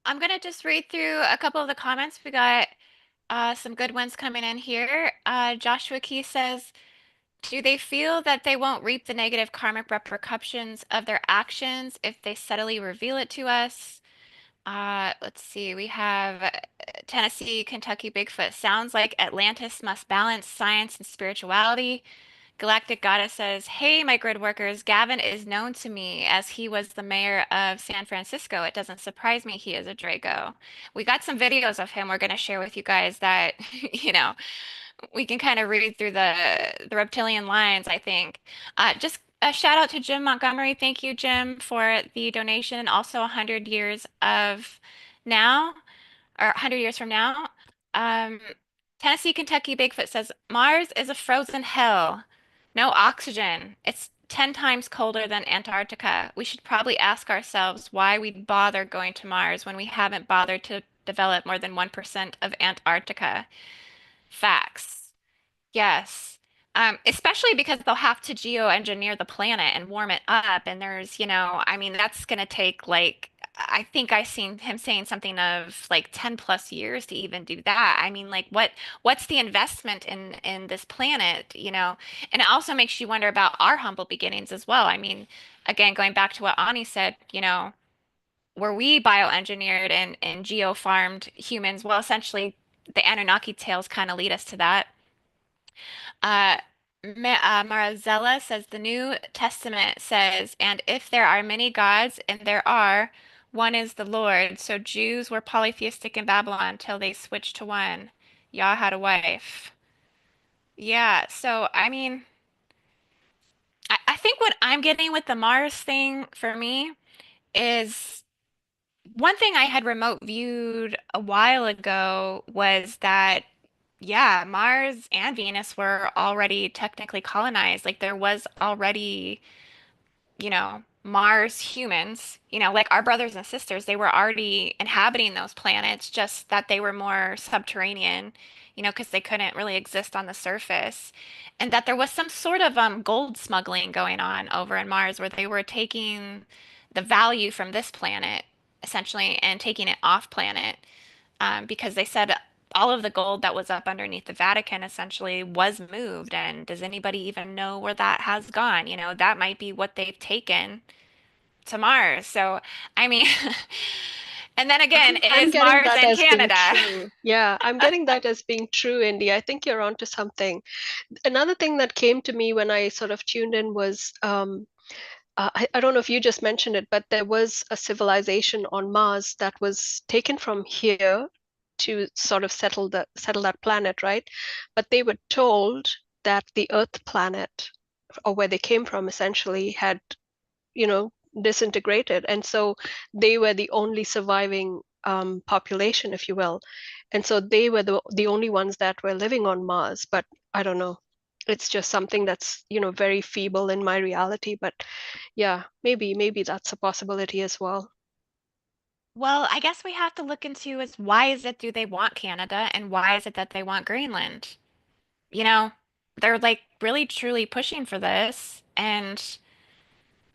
I'm gonna just read through a couple of the comments. We got some good ones coming in here. Joshua Key says, do they feel that they won't reap the negative karmic repercussions of their actions if they subtly reveal it to us? Let's see. We have Tennessee, Kentucky Bigfoot. Sounds like Atlantis must balance science and spirituality. Galactic Goddess says, hey, my grid workers, Gavin is known to me as he was the mayor of San Francisco. It doesn't surprise me he is a Draco. We got some videos of him we're going to share with you guys that, we can kind of read through the reptilian lines, I think. Just a shout out to Jim Montgomery. Thank you, Jim, for the donation, and also 100 years of now, or 100 years from now. Tennessee, Kentucky Bigfoot says, Mars is a frozen hell. No oxygen. It's 10 times colder than Antarctica. We should probably ask ourselves why we'd bother going to Mars when we haven't bothered to develop more than 1% of Antarctica. Facts. Yes. Especially because they'll have to geoengineer the planet and warm it up. And there's, I mean, that's going to take like, I think I seen him saying something of like 10 plus years to even do that. I mean, like what's the investment in this planet, And it also makes you wonder about our humble beginnings as well. I mean, again, going back to what Ani said, were we bioengineered and geo-farmed humans? Well, essentially, the Anunnaki tales kind of lead us to that. Uh, Marazella says the New Testament says, and if there are many gods, and there are, one is the Lord. So Jews were polytheistic in Babylon till they switched to one. Yah had a wife. Yeah, so I mean, I think what I'm getting with the Mars thing for me is one thing I had remote viewed a while ago was that yeah, Mars and Venus were already technically colonized. Like there was already, Mars humans, like our brothers and sisters, they were already inhabiting those planets, just that they were more subterranean, because they couldn't really exist on the surface. And that there was some sort of gold smuggling going on over in Mars where they were taking the value from this planet essentially and taking it off planet because they said all of the gold that was up underneath the Vatican essentially was moved. And does anybody even know where that has gone? That might be what they've taken to Mars. So, I mean, and then again, it I'm is getting Mars that and as being Canada. true. Yeah, I'm getting that as being true, Indy. I think you're onto something. Another thing that came to me when I sort of tuned in was I don't know if you just mentioned it, but there was a civilization on Mars that was taken from here to sort of settle that planet, right? But they were told that the Earth planet, or where they came from, essentially had, disintegrated, and so they were the only surviving population, if you will, and so they were the only ones that were living on Mars. But I don't know. It's just something that's, very feeble in my reality. But yeah, maybe that's a possibility as well. Well, I guess we have to look into is why is it do they want Canada and why is it that they want Greenland? You know, they're like really truly pushing for this and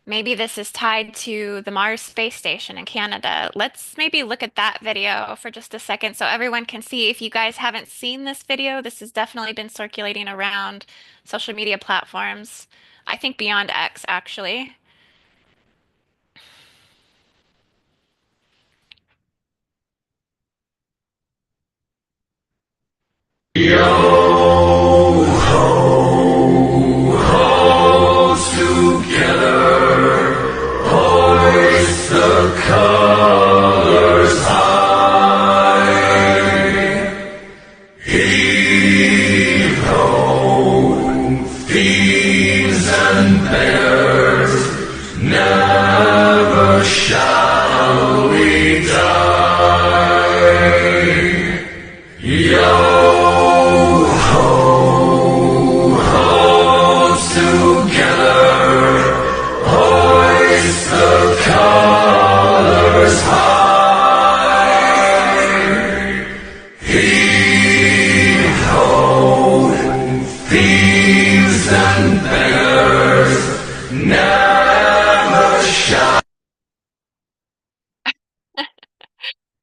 maybe this is tied to the Mars space station in Canada. Let's maybe look at that video for just a second so everyone can see. If you guys haven't seen this video, this has definitely been circulating around social media platforms. I think beyond X, actually.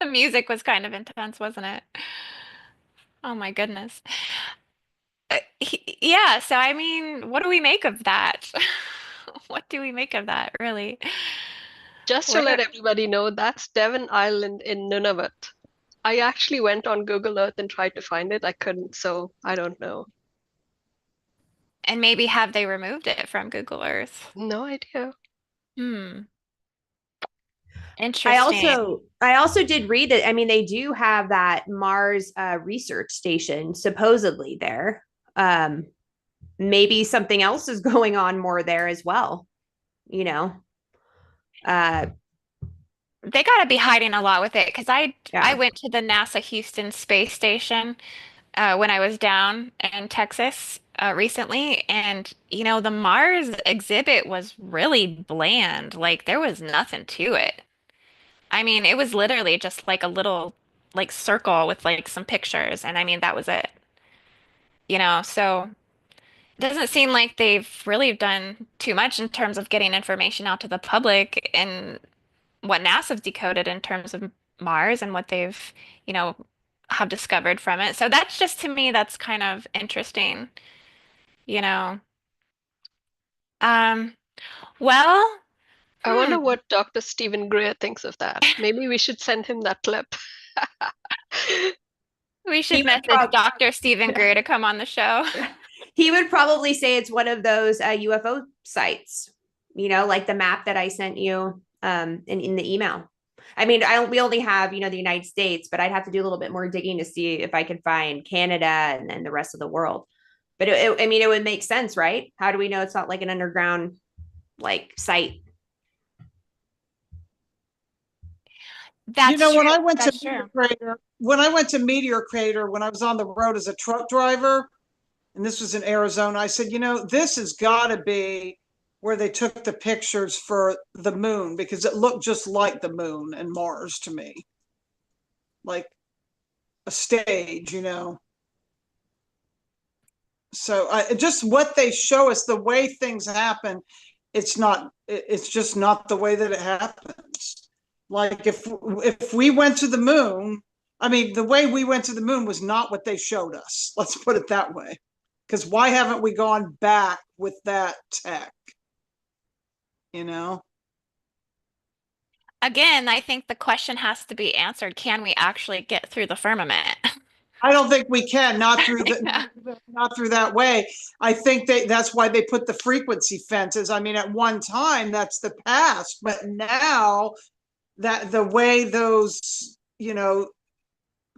The music was kind of intense, wasn't it? Oh my goodness. Yeah, so I mean, what do we make of that? What do we make of that, really? Just to Where, let everybody know, that's Devon Island in Nunavut. I actually went on Google Earth and tried to find it. I couldn't, so I don't know. and maybe have they removed it from Google Earth? No idea. Hmm. I Interesting. also did read that. I mean, they do have that Mars research station supposedly there. Maybe something else is going on more there as well. You know, uh, They got to be hiding a lot with it because I yeah. went to the NASA Houston Space Station when I was down in Texas recently, and the Mars exhibit was really bland. Like there was nothing to it. I mean, it was literally just like a little like circle with like some pictures, and I mean that was it. So it doesn't seem like they've really done too much in terms of getting information out to the public and what NASA's decoded in terms of Mars and what they've, you know, have discovered from it. So that's just to me, that's kind of interesting, you know. Um, well, I wonder hmm, what Dr. Stephen Greer thinks of that. Maybe we should send him that clip. we He should would message prob- Dr. Stephen Greer to come on the show. he would probably say it's one of those UFO sites, like the map that I sent you in the email. I mean, we only have, the United States, but I'd have to do a little bit more digging to see if I could find Canada and then the rest of the world. But I mean, it would make sense, right? How do we know it's not like an underground like site? That's When true. I went to That's true. Meteor Crater, when I was on the road as a truck driver, and this was in Arizona, I said, this has got to be where they took the pictures for the moon, because it looked just like the moon and Mars to me, like a stage. So just what they show us, the way things happen, it's just not the way that it happens. Like if we went to the moon, I mean, the way we went to the moon was not what they showed us. Let's put it that way. Because why haven't we gone back with that tech? You know? Again, I think the question has to be answered. Can we actually get through the firmament? I don't think we can, not through not through that way. I think that's why they put the frequency fences. I mean, at one time that's the past, but now that the way those,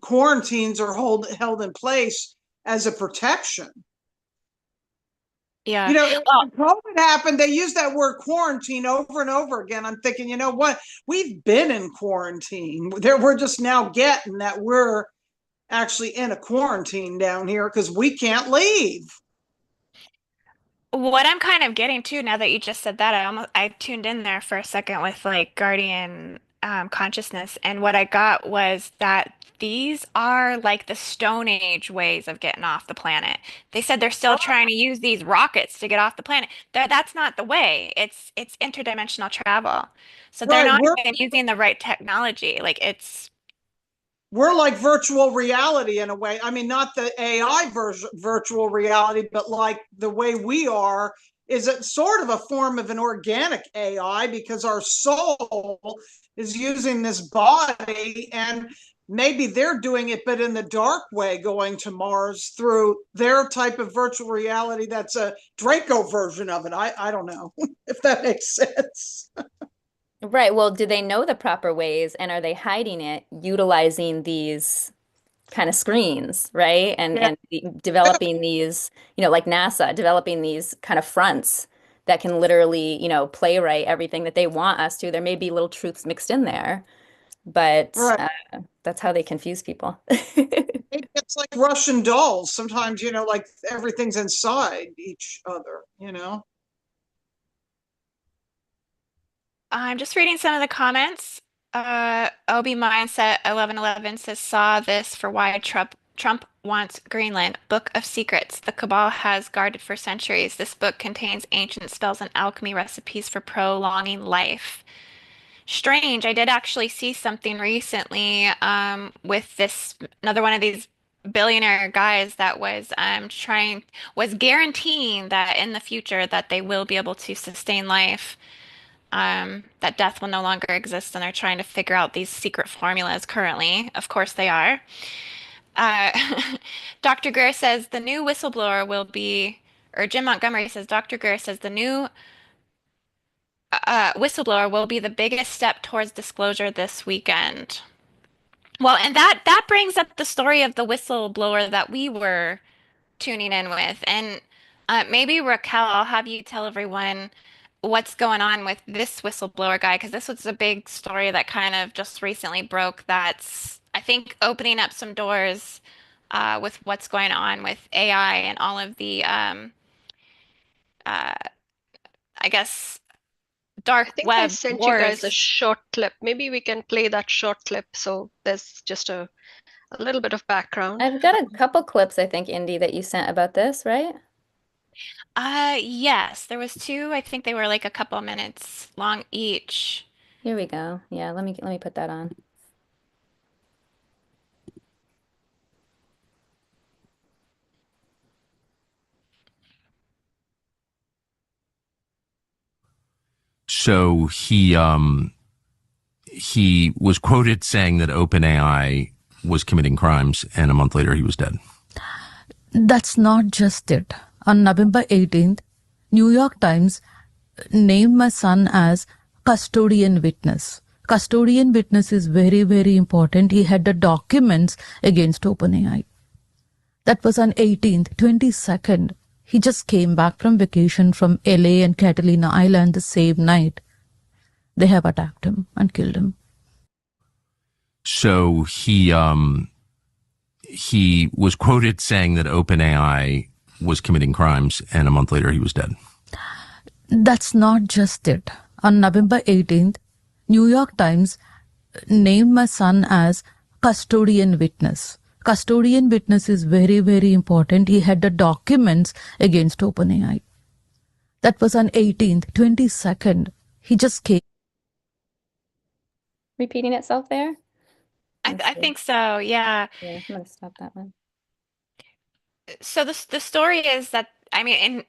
quarantines are held in place as a protection. Yeah. Well, When COVID happened, they used that word quarantine over and over again. I'm thinking, you know what? We've been in quarantine. We're just now getting that we're actually in a quarantine down here because we can't leave. what I'm kind of getting to now that you just said that, I tuned in there for a second with like Guardian consciousness, and what I got was that these are like the Stone Age ways of getting off the planet. They said they're still trying to use these rockets to get off the planet. That's not the way. It's interdimensional travel. So they're Right. not even using the right technology. Like We're like virtual reality in a way. I mean, not the AI virtual reality, but like the way we are is it sort of a form of an organic AI, because our soul is using this body, and maybe they're doing it, but in the dark way, going to Mars through their type of virtual reality. That's a Draco version of it. I don't know if that makes sense. Right. Well, do they know the proper ways and are they hiding it utilizing these kind of screens, right? Yeah. Developing these, like NASA, developing these kind of fronts that can literally, playwright everything that they want us to. There may be little truths mixed in there, but Right. that's how they confuse people. It's like Russian dolls. Sometimes, like everything's inside each other. I'm just reading some of the comments. Obi Mindset 1111 says, saw this for why Trump wants Greenland. Book of Secrets. The Cabal has guarded for centuries. This book contains ancient spells and alchemy recipes for prolonging life. Strange. I did actually see something recently with this another one of these billionaire guys that was guaranteeing that in the future that they will be able to sustain life, that death will no longer exist, and they're trying to figure out these secret formulas currently. Of course they are. Uh, Dr. Greer says the new whistleblower will be, or Jim Montgomery says, Dr. Greer says the new whistleblower will be the biggest step towards disclosure this weekend. Well, and that brings up the story of the whistleblower that we were tuning in with. And maybe Raquel, I'll have you tell everyone what's going on with this whistleblower guy, because this was a big story that kind of just recently broke that's, I think, opening up some doors with what's going on with AI and all of the, I guess, dark I think I web sent you guys a wars. short clip. Maybe we can play that short clip so there's just a little bit of background. I've got a couple clips, I think, Indy, that you sent about this, right? Yes, there was two. I think they were like a couple minutes long each. Here we go. Yeah, let me put that on. So he was quoted saying that OpenAI was committing crimes, and a month later he was dead. That's not just it. On November 18th, New York Times named my son as custodian witness. Custodian witness is very, very important. He had the documents against OpenAI. That was on 18th. 22nd, he just came back from vacation from LA and Catalina Island the same night. They have attacked him and killed him. So he was quoted saying that OpenAI was committing crimes, and a month later he was dead. That's not just it. On November 18th, New York Times named my son as custodian witness. Custodian witness is very, very important. He had the documents against OpenAI. That was on 18th. 22nd, he just came. Repeating itself there? I think so, yeah. Yeah, I'm gonna stop that one. So the story is that, I mean,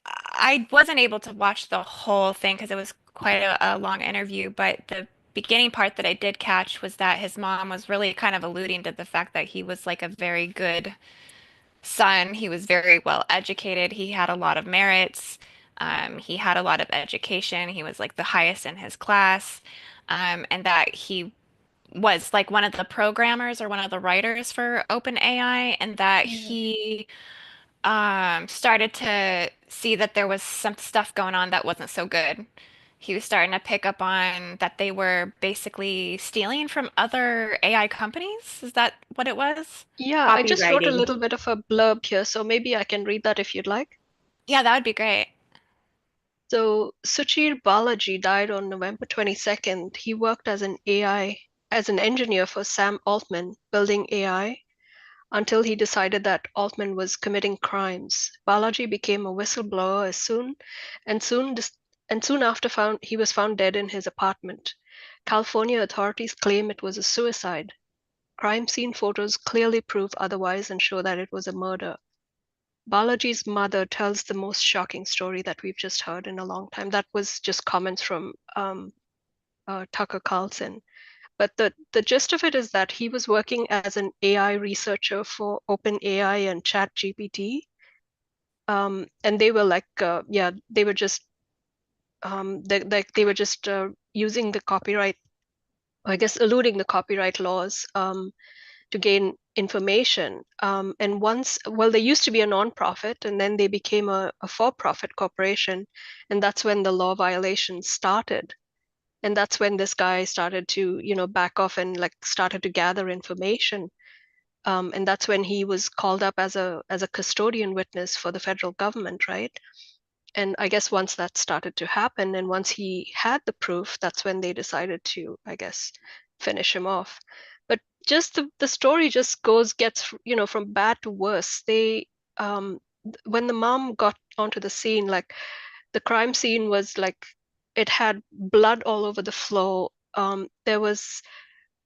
I wasn't able to watch the whole thing because it was quite a long interview, but the beginning part that I did catch was that his mom was really kind of alluding to the fact that he was like a very good son. He was very well educated. He had a lot of merits. He had a lot of education. He was like the highest in his class. And that he was like one of the programmers or one of the writers for OpenAI, and that he started to see that there was some stuff going on that wasn't so good. He was starting to pick up on that they were basically stealing from other AI companies. Is that what it was? Yeah, I just wrote a Copywriting. little bit of a blurb here, so maybe I can read that if you'd like. Yeah, that would be great. So Suchir Balaji died on November 22nd. He worked as an engineer for Sam Altman, building AI, until he decided that Altman was committing crimes. Balaji became a whistleblower soon after he was found dead in his apartment. California authorities claim it was a suicide. Crime scene photos clearly prove otherwise and show that it was a murder. Balaji's mother tells the most shocking story that we've just heard in a long time. That was just comments from Tucker Carlson. But the gist of it is that he was working as an AI researcher for OpenAI and ChatGPT. And they were like, they were just using the copyright, I guess, eluding the copyright laws to gain information. And they used to be a nonprofit, and then they became a for-profit corporation, and that's when the law violations started. And that's when this guy started to, back off and like started to gather information. And that's when he was called up as a custodian witness for the federal government, right? And I guess once that started to happen, and once he had the proof, that's when they decided to, I guess, finish him off. But just the story just gets from bad to worse. They when the mom got onto the scene, like the crime scene was like it had blood all over the floor. There was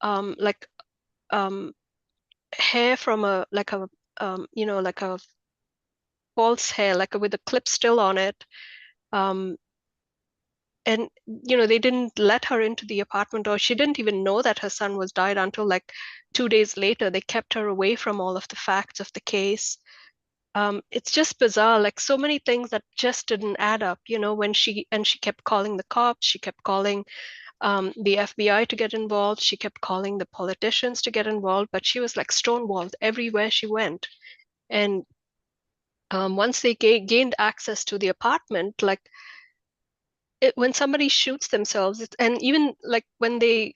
like hair from a false hair, like with a clip still on it. And they didn't let her into the apartment, or she didn't even know that her son was died until like 2 days later. They kept her away from all of the facts of the case. It's just bizarre, like so many things that just didn't add up, when she kept calling the cops, she kept calling the FBI to get involved, she kept calling the politicians to get involved, but she was like stonewalled everywhere she went. And once they gained access to the apartment, like when somebody shoots themselves, and even like when they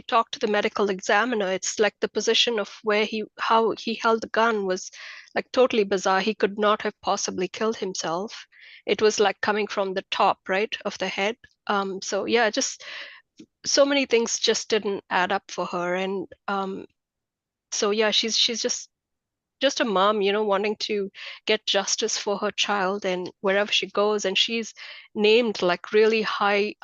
talk to the medical examiner, it's like the position of how he held the gun was like totally bizarre. He could not have possibly killed himself. It was like coming from the top, right, of the head. So yeah, just so many things just didn't add up for her. And so yeah, she's just a mom, wanting to get justice for her child and wherever she goes. And she's named like really high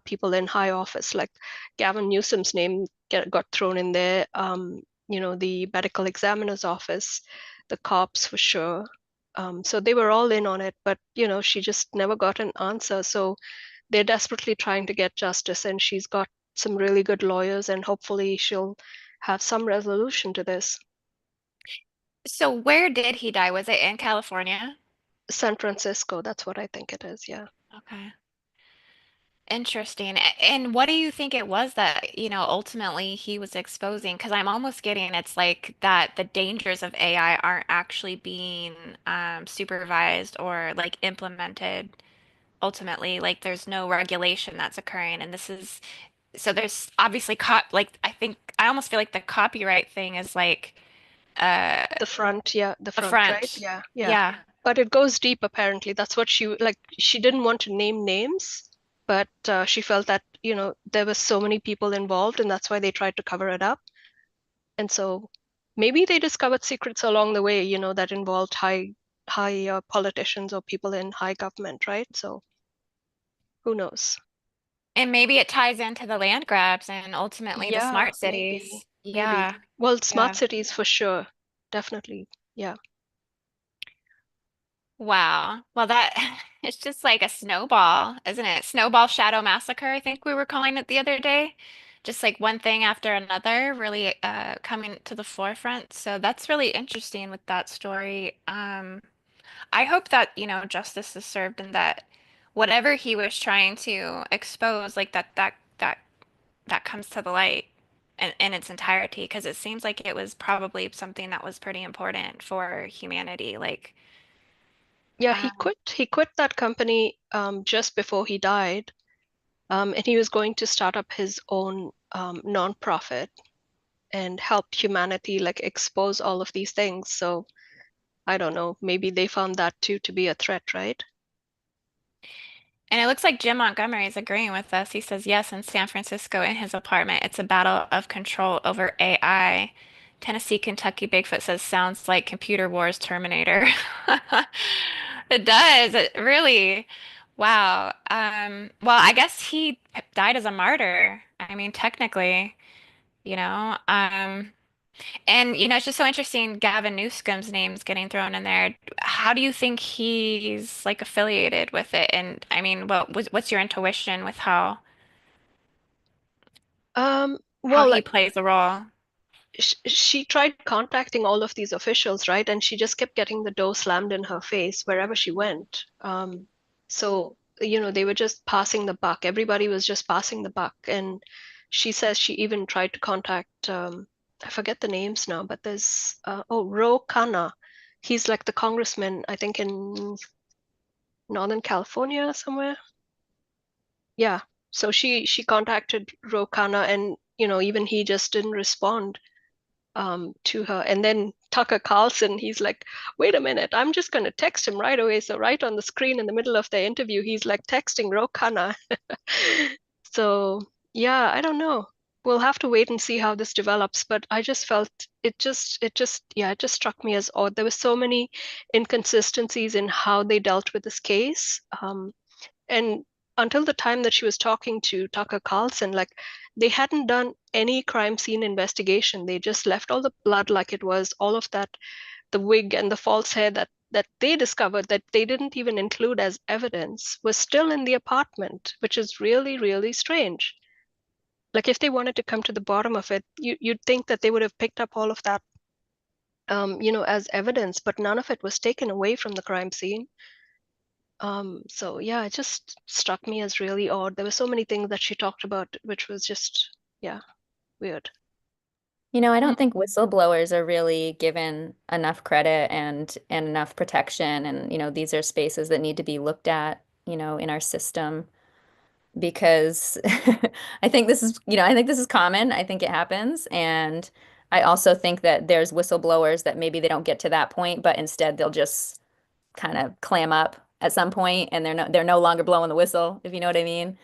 people in high office, like Gavin Newsom's name got thrown in there. The medical examiner's office, the cops for sure. So they were all in on it, but she just never got an answer. So they're desperately trying to get justice, and she's got some really good lawyers, and hopefully she'll have some resolution to this. So where did he die? Was it in California? San Francisco, that's what I think it is, yeah. Okay. Interesting. And what do you think it was that, ultimately he was exposing? Because I'm almost getting it's like that the dangers of AI aren't actually being supervised or like implemented ultimately. Like there's no regulation that's occurring. And this is, so there's obviously like I think I almost feel like the copyright thing is like The front, yeah, the the front, right? front. Yeah. Yeah. But it goes deep, apparently. That's what she didn't want to name names, but she felt that, there were so many people involved, and that's why they tried to cover it up. And so maybe they discovered secrets along the way, that involved high politicians or people in high government, right? So who knows? And maybe it ties into the land grabs and ultimately the Yeah, smart cities. maybe. Yeah. Well, smart Yeah. cities for sure. Definitely. Yeah. Wow. Well, that it's just like a snowball, isn't it? Snowball Shadow Massacre, I think we were calling it the other day. Just like one thing after another really coming to the forefront. So that's really interesting with that story. I hope that, justice is served and that whatever he was trying to expose, like that comes to the light in its entirety, because it seems like it was probably something that was pretty important for humanity. Like, Yeah, uh, he quit that company just before he died. And he was going to start up his own nonprofit and help humanity like expose all of these things. So I don't know, maybe they found that too to be a threat, right? and it looks like Jim Montgomery is agreeing with us. He says, yes, in San Francisco in his apartment, it's a battle of control over AI. Tennessee, Kentucky, Bigfoot says, sounds like Computer Wars Terminator. It does. It really. Wow. Well, I guess he died as a martyr. I mean, technically, you know. And it's just so interesting. Gavin Newscom's name's getting thrown in there. How do you think he's like affiliated with it? And I mean, what's your intuition with how Well, he like plays a role? she tried contacting all of these officials, right? And she just kept getting the door slammed in her face wherever she went. So, they were just passing the buck. Everybody was just passing the buck. And she says she even tried to contact, I forget the names now, but there's, Ro Khanna. He's like the congressman, I think in Northern California somewhere. Yeah. So she contacted Ro Khanna, and, even he just didn't respond to her. And then Tucker Carlson, he's like, wait a minute, I'm just going to text him right away. So right on the screen in the middle of the interview, he's like texting Ro Khanna. So yeah, I don't know. We'll have to wait and see how this develops. But I just felt it just struck me as odd. There were so many inconsistencies in how they dealt with this case. And until the time that she was talking to Tucker Carlson, like they hadn't done any crime scene investigation. They just left all the blood like it was, all of that, the wig and the false hair that they discovered that they didn't even include as evidence was still in the apartment, which is really, really strange. Like if they wanted to come to the bottom of it, you'd think that they would have picked up all of that, as evidence, but none of it was taken away from the crime scene. So yeah, it just struck me as really odd. There were so many things that she talked about, which was just, yeah, weird. I don't think whistleblowers are really given enough credit and enough protection. And, these are spaces that need to be looked at, in our system because I think this is common. I think it happens. And I also think that there's whistleblowers that maybe they don't get to that point, but instead they'll just kind of clam up at some point, and they're no longer blowing the whistle, if you know what I mean.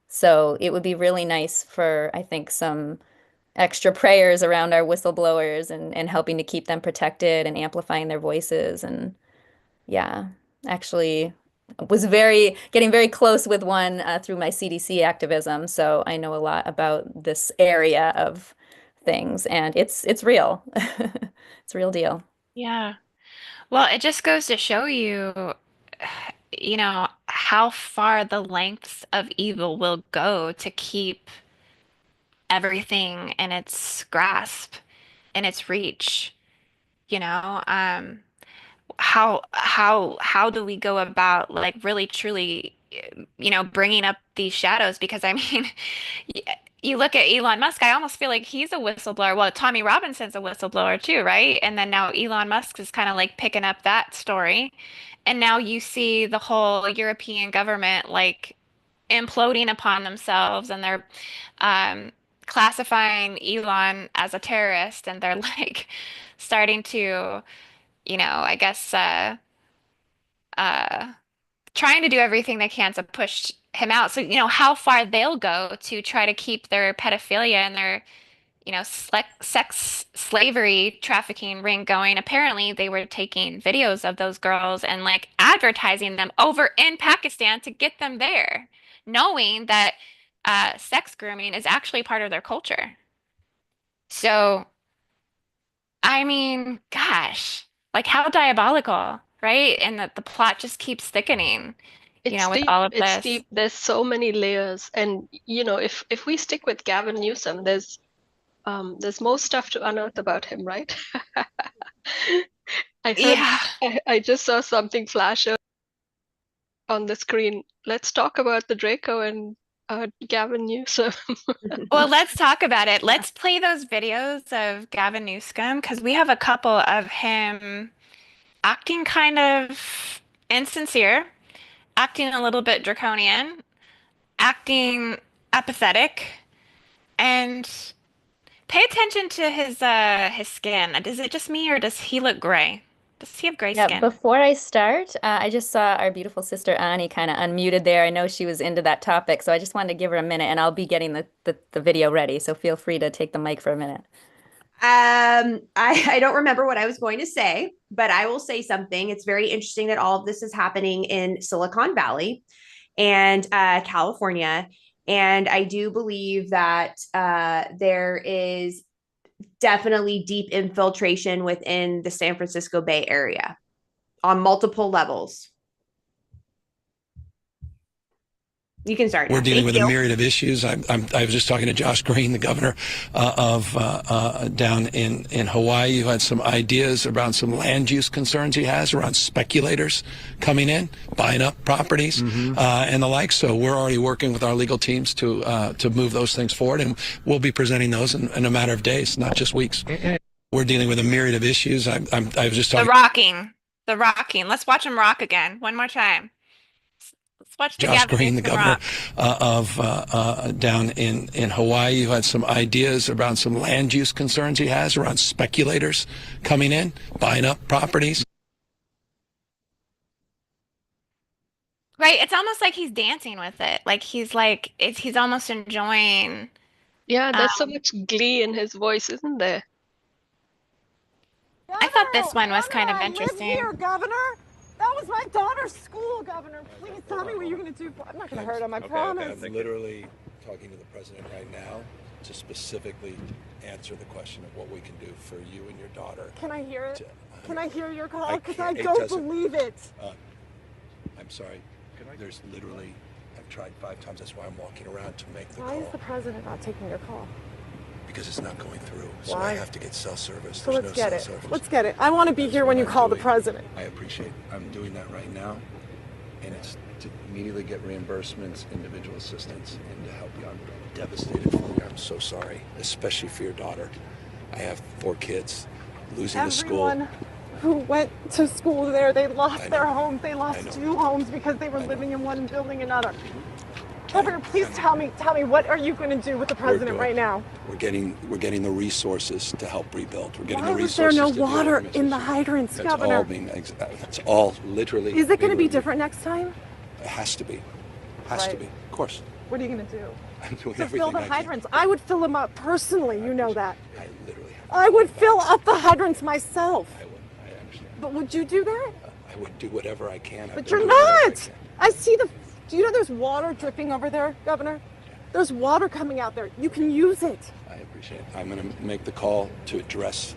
So it would be really nice for, I think, some extra prayers around our whistleblowers and helping to keep them protected and amplifying their voices. And yeah, actually was getting very close with one through my CDC activism. So I know a lot about this area of things, and it's real. It's a real deal. Yeah. Well, it just goes to show you, how far the lengths of evil will go to keep everything in its grasp, in its reach. You know, how do we go about like really truly, bringing up these shadows? Because I mean, you look at Elon Musk, I almost feel like he's a whistleblower. Well, Tommy Robinson's a whistleblower too, right? And then now Elon Musk is kind of like picking up that story. And now you see the whole European government like imploding upon themselves, and they're um, classifying Elon as a terrorist, and they're like starting to, I guess, uh, trying to do everything they can to push him out. So, how far they'll go to try to keep their pedophilia and their, sex slavery trafficking ring going. Apparently, they were taking videos of those girls and like advertising them over in Pakistan to get them there, knowing that sex grooming is actually part of their culture. So, I mean, gosh, like how diabolical, right? And that the plot just keeps thickening, It's with deep. all of It's this. deep. There's so many layers, and if we stick with Gavin Newsom, there's more stuff to unearth about him, right? I heard. Yeah. I just saw something flash on the screen. Let's talk about the Draco and Gavin Newsom. Well, let's talk about it. Let's play those videos of Gavin Newsom because we have a couple of him acting kind of insincere, acting a little bit draconian, acting apathetic, and pay attention to his skin. Is it just me or does he look gray? Does he have gray Yeah, skin? before I start, I just saw our beautiful sister Ani kind of unmuted there. I know she was into that topic, so I just wanted to give her a minute, and I'll be getting the video ready. So feel free to take the mic for a minute. I don't remember what I was going to say, but I will say something. It's very interesting that all of this is happening in Silicon Valley and California. And I do believe that there is definitely deep infiltration within the San Francisco Bay Area on multiple levels. You can start. We're dealing with a myriad of issues. I was just talking to Josh Green, the governor of down in Hawaii, who had some ideas around some land use concerns he has around speculators coming in, buying up properties, and the like. So we're already working with our legal teams to move those things forward, and we'll be presenting those in a matter of days, not just weeks. We're dealing with a myriad of issues. I was just talking. The rocking. Let's watch him rock again. One more time. Let's watch Josh Green, the governor of down in Hawaii, who had some ideas around some land use concerns he has around speculators coming in, buying up properties. Right. It's almost like he's dancing with it. He's almost enjoying. Yeah, there's so much glee in his voice, isn't there? I thought this one was kind of interesting. I live here, Governor. That was my daughter's school, Governor. Please tell me what you're going to do. I'm not going to hurt him, I promise. I'm literally talking to the president right now to specifically answer the question of what we can do for you and your daughter. Can I hear it? Can I hear your call? Because I don't believe it. I'm sorry. There's literally, I've tried 5 times. That's why I'm walking around to make the call. Why is the president not taking your call? Because it's not going through. So Why? I have to get cell service. So There's let's no get cell it. service. Let's get it. I want to be here when you call the president. I appreciate it. I'm doing that right now. And it's to immediately get reimbursements, individual assistance, and to help you. I'm devastated for you. I'm so sorry, especially for your daughter. I have 4 kids losing the school. Everyone who went to school there, they lost their homes. They lost 2 homes because they were living in one building another. Governor, please tell me, what are you going to do with the president right now? We're getting the resources to help rebuild. We're getting Why the was there resources no to deal water with in the this. hydrants, That's Governor? all that's all literally. Is it going to be different next time? It has to be. Has to be. Of course. What are you going to do? I'm doing To everything fill the I can. hydrants. I would fill them up personally, you know that. I literally. I would fill up the hydrants myself. I understand. But would you do that? I would do whatever I can. But you're not! I see do you know there's water dripping over there, Governor? There's water coming out there. You can use it. I appreciate it. I'm going to make the call to address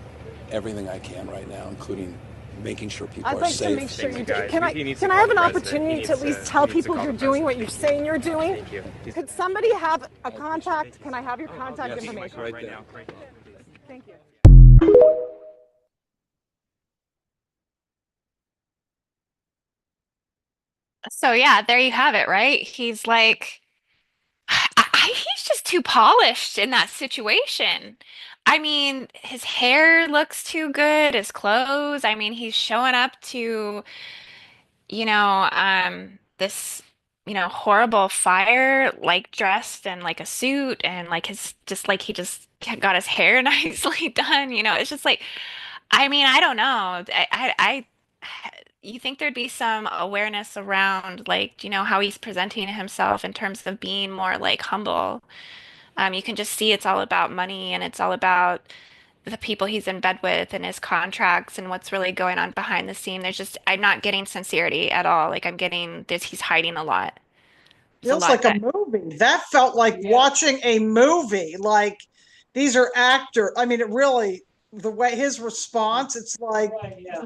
everything I can right now, including making sure people I'd are like safe. to make sure you do. Can I have an opportunity to at least tell people you're doing what you're saying you're doing? Thank you. Could somebody have a contact? Can I have your contact information? Right there. Thank you. So yeah, there you have it, right? He's like, he's just too polished in that situation. I mean, his hair looks too good, his clothes. I mean, he's showing up to, this, horrible fire, like dressed in like a suit and like he just got his hair nicely done. It's just like, I mean, I don't know. You think there'd be some awareness around like, how he's presenting himself in terms of being more like humble. You can just see it's all about money and it's all about the people he's in bed with and his contracts and what's really going on behind the scene. I'm not getting sincerity at all. Like I'm getting this, he's hiding a lot. Feels like a movie. That felt like watching a movie. Like these are actor. I mean, it really, the way his response, it's like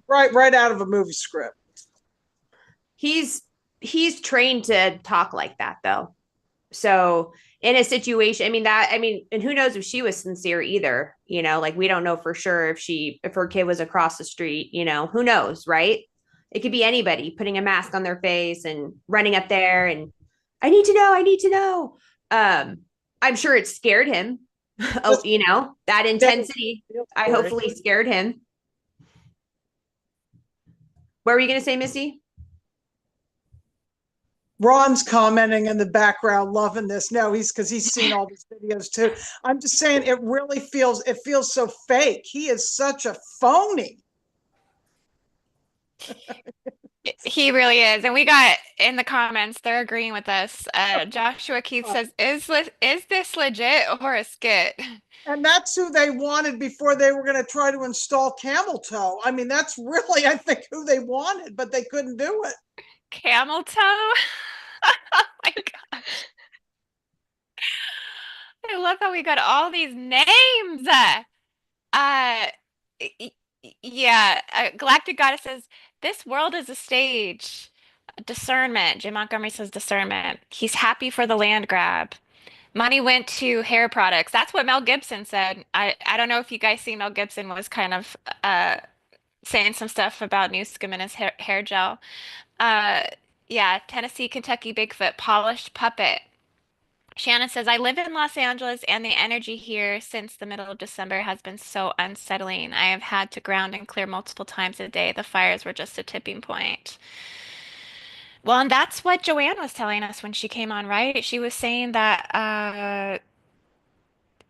right out of a movie script. He's trained to talk like that though. So in a situation, and who knows if she was sincere either, like we don't know for sure if her kid was across the street, who knows, right? It could be anybody putting a mask on their face and running up there and I need to know. I'm sure it scared him. That intensity, I hopefully scared him. What were you going to say, Missy? Ron's commenting in the background, loving this. No, because he's seen all these videos too. I'm just saying it really feels so fake. He is such a phony. He really is. And we got in the comments, they're agreeing with us. Joshua Keith says, is this legit or a skit? And that's who they wanted before they were going to try to install camel toe. I mean, that's really, I think, who they wanted, but they couldn't do it. Camel toe? Oh my gosh. I love how we got all these names. Yeah, Galactic Goddess says, this world is a stage. Discernment. Jim Montgomery says discernment. He's happy for the land grab. Money went to hair products. That's what Mel Gibson said. I don't know if you guys see Mel Gibson was kind of saying some stuff about Newscum and his hair gel. Yeah, Tennessee, Kentucky Bigfoot, polished puppet. Shannon says, I live in Los Angeles and the energy here since the middle of December has been so unsettling. I have had to ground and clear multiple times a day. The fires were just a tipping point. Well, and that's what Joanne was telling us when she came on, right? She was saying that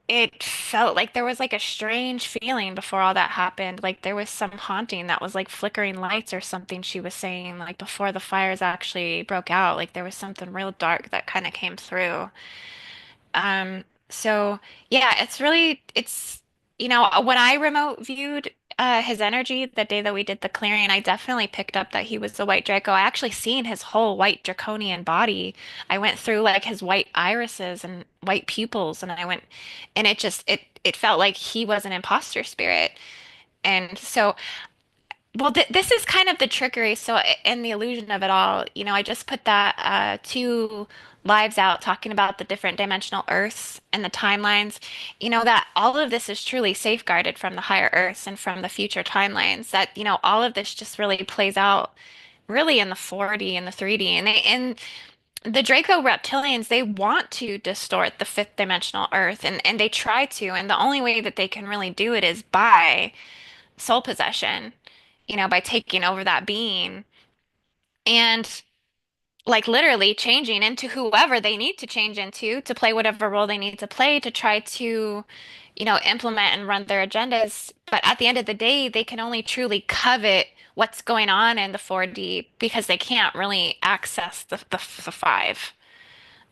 it felt like there was like a strange feeling before all that happened. Like there was some haunting that was like flickering lights or something she was saying, like before the fires actually broke out. Like there was something real dark that kind of came through. So yeah, when I remote viewed his energy the day that we did the clearing, I definitely picked up that he was the white Draco. I actually seen his whole white draconian body. I went through like his white irises and white pupils, and it felt like he was an imposter spirit. And so well, this is kind of the trickery. So, in the illusion of it all, I just put that two lives out talking about the different dimensional Earths and the timelines. That all of this is truly safeguarded from the higher Earths and from the future timelines. That, all of this just really plays out really in the 4D and the 3D. And the Draco reptilians, they want to distort the fifth dimensional Earth, and they try to. And the only way that they can really do it is by soul possession, by taking over that being. And like literally changing into whoever they need to change into to play whatever role they need to play to try to, implement and run their agendas. But at the end of the day, they can only truly covet what's going on in the 4D because they can't really access the five.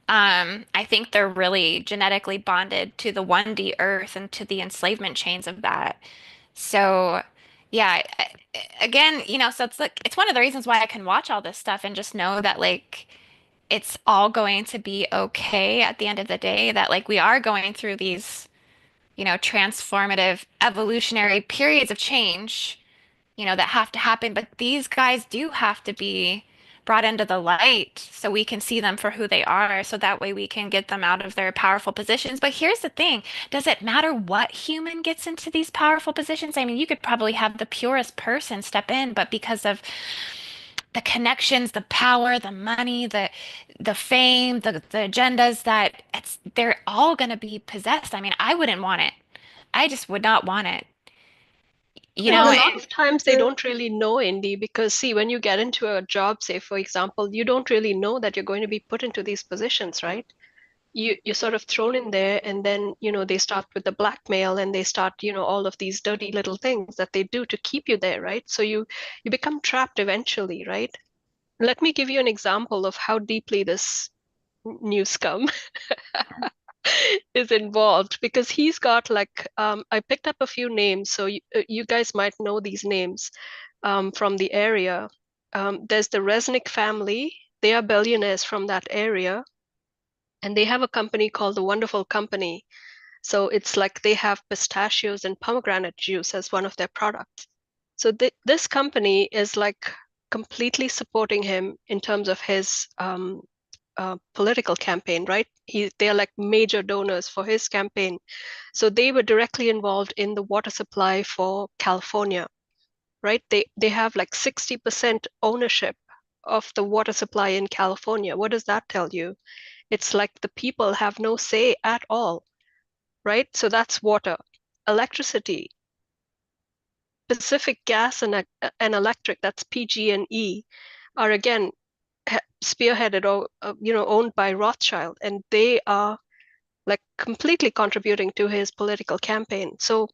I think they're really genetically bonded to the 1D Earth and to the enslavement chains of that. So, yeah, again, so it's like it's one of the reasons why I can watch all this stuff and just know that like it's all going to be okay at the end of the day, that like we are going through these, transformative evolutionary periods of change, that have to happen, but these guys do have to be brought into the light so we can see them for who they are, so that way we can get them out of their powerful positions. But here's the thing, does it matter what human gets into these powerful positions? I mean, you could probably have the purest person step in, but because of the connections, the power, the money, the fame, the agendas, that they're all going to be possessed. I mean, I wouldn't want it. I just would not want it. And a lot of times they don't really know, Indy, because see, when you get into a job, say for example, you don't really know that you're going to be put into these positions, right? You're sort of thrown in there, and then they start with the blackmail, and they start all of these dirty little things that they do to keep you there, right? So you become trapped eventually, right? Let me give you an example of how deeply this Newscum is involved, because he's got like I picked up a few names, so you guys might know these names from the area. There's the Resnick family. They are billionaires from that area, and they have a company called the Wonderful Company. So it's like they have pistachios and pomegranate juice as one of their products. So this company is like completely supporting him in terms of his political campaign, right? They're like major donors for his campaign. So they were directly involved in the water supply for California, right? They have like 60% ownership of the water supply in California. What does that tell you? It's like the people have no say at all, right? So that's water. Electricity, Pacific Gas and Electric, that's PG&E, are again spearheaded or owned by Rothschild, and they are like completely contributing to his political campaign. So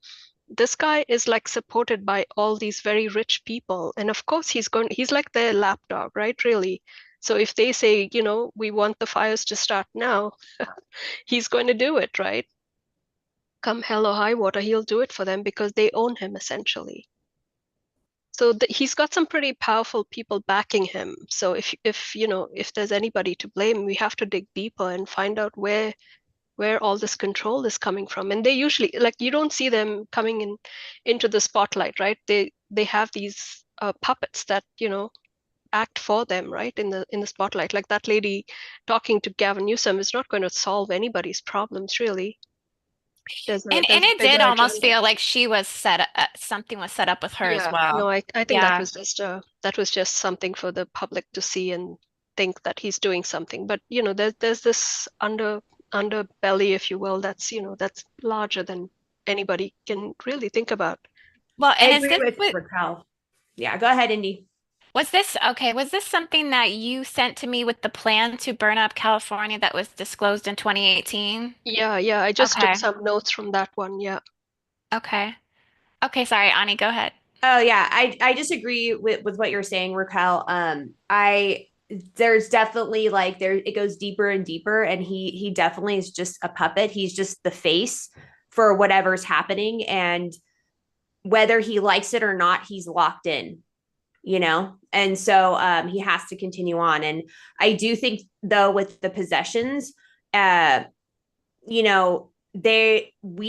this guy is like supported by all these very rich people, and of course he's like their lapdog, right? Really. So if they say, we want the fires to start now, he's going to do it, right? Come hell or high water, he'll do it for them because they own him essentially. So he's got some pretty powerful people backing him. So if there's anybody to blame, we have to dig deeper and find out where all this control is coming from. And they usually, like, you don't see them coming into the spotlight, right? They have these puppets that act for them, right, in the spotlight. Like that lady talking to Gavin Newsom is not going to solve anybody's problems, really. And it did almost feel like she was something was set up with her as well. No, I think that was just something for the public to see and think that he's doing something. But there's this underbelly, if you will, that's that's larger than anybody can really think about. Well, and I agree with Racquell. Yeah, go ahead, Indy. Was this something that you sent to me with the plan to burn up California that was disclosed in 2018? Yeah, I just took some notes from that one. Yeah. Okay, sorry, Ani, go ahead. Oh yeah, I disagree with what you're saying, Racquell. There's definitely like it goes deeper and deeper, and he definitely is just a puppet. He's just the face for whatever's happening, and whether he likes it or not, he's locked in. And so he has to continue on. And I do think, though, with the possessions, we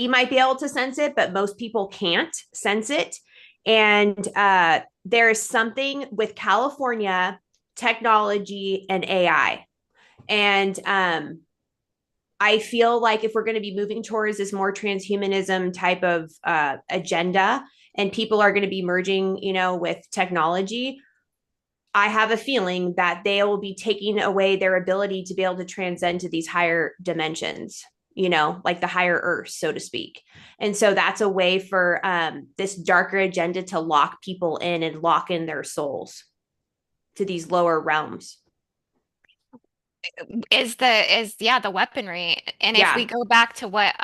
might be able to sense it, but most people can't sense it. And there is something with California technology and AI. And I feel like if we're going to be moving towards this more transhumanism type of agenda, and people are going to be merging, with technology, I have a feeling that they will be taking away their ability to be able to transcend to these higher dimensions, like the higher earth, so to speak. And so that's a way for this darker agenda to lock people in and lock in their souls to these lower realms. the weaponry. And if we go back to what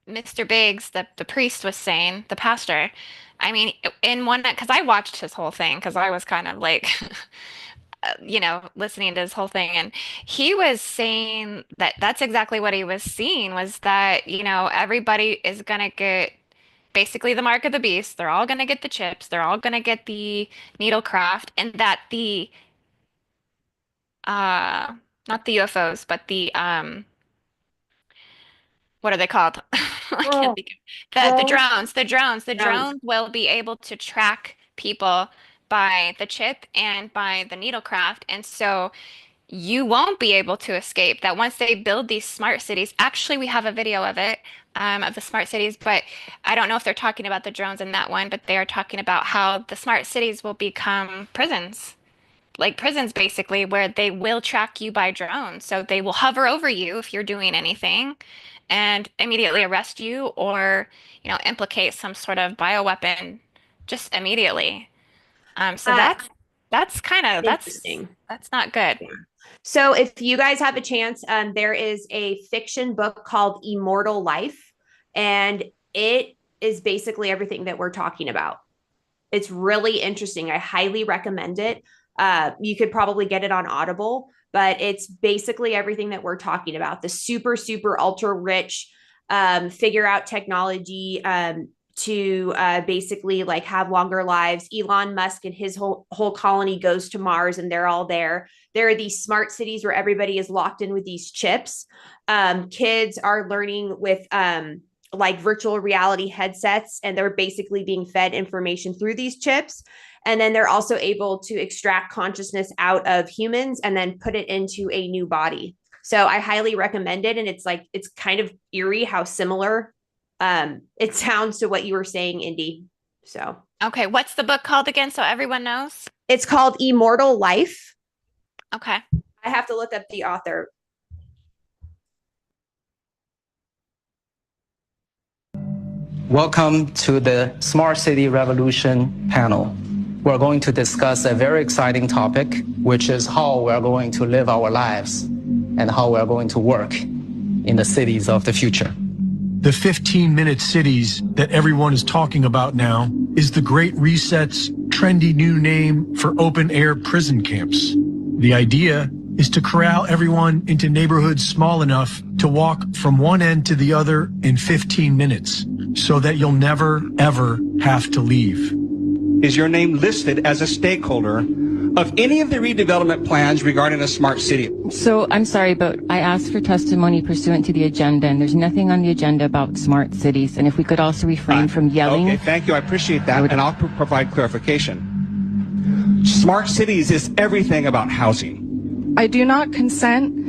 Mr. Biggs, the priest, was saying, the pastor, I mean, in one, because I watched his whole thing because I was kind of like listening to his whole thing, and he was saying that that's exactly what he was seeing, was that, everybody is gonna get basically the mark of the beast. They're all gonna get the chips. They're all gonna get the needlecraft, and that the not the UFOs, but the what are they called? I can't think of the drones will be able to track people by the chip and by the needlecraft. And so you won't be able to escape that once they build these smart cities. Actually, we have a video of it, of the smart cities, but I don't know if they're talking about the drones in that one, but they are talking about how the smart cities will become prisons, like prisons basically, where they will track you by drone. So they will hover over you if you're doing anything and immediately arrest you, or, implicate some sort of bioweapon just immediately. So that's kind of interesting. That's not good. Yeah. So if you guys have a chance, there is a fiction book called Immortal Life, and it is basically everything that we're talking about. It's really interesting. I highly recommend it. You could probably get it on Audible, but it's basically everything that we're talking about. The super, super ultra rich, figure out technology, to basically like have longer lives. Elon Musk and his whole colony goes to Mars, and they're all there. There are these smart cities where everybody is locked in with these chips. Kids are learning with like virtual reality headsets, and they're basically being fed information through these chips. And then they're also able to extract consciousness out of humans and then put it into a new body. So I highly recommend it. And it's kind of eerie how similar it sounds to what you were saying, Indy. So okay, what's the book called again, so everyone knows? It's called Immortal Life. Okay, I have to look up the author. Welcome to the Smart City Revolution panel. We're going to discuss a very exciting topic, which is how we're going to live our lives and how we're going to work in the cities of the future. The 15-minute cities that everyone is talking about now is the Great Reset's trendy new name for open-air prison camps. The idea is to corral everyone into neighborhoods small enough to walk from one end to the other in 15 minutes, so that you'll never, ever have to leave. Is your name listed as a stakeholder of any of the redevelopment plans regarding a smart city? So I'm sorry, but I asked for testimony pursuant to the agenda, and there's nothing on the agenda about smart cities. And if we could also refrain from yelling. Okay, thank you. I appreciate that, and I'll provide clarification. Smart cities is everything about housing. I do not consent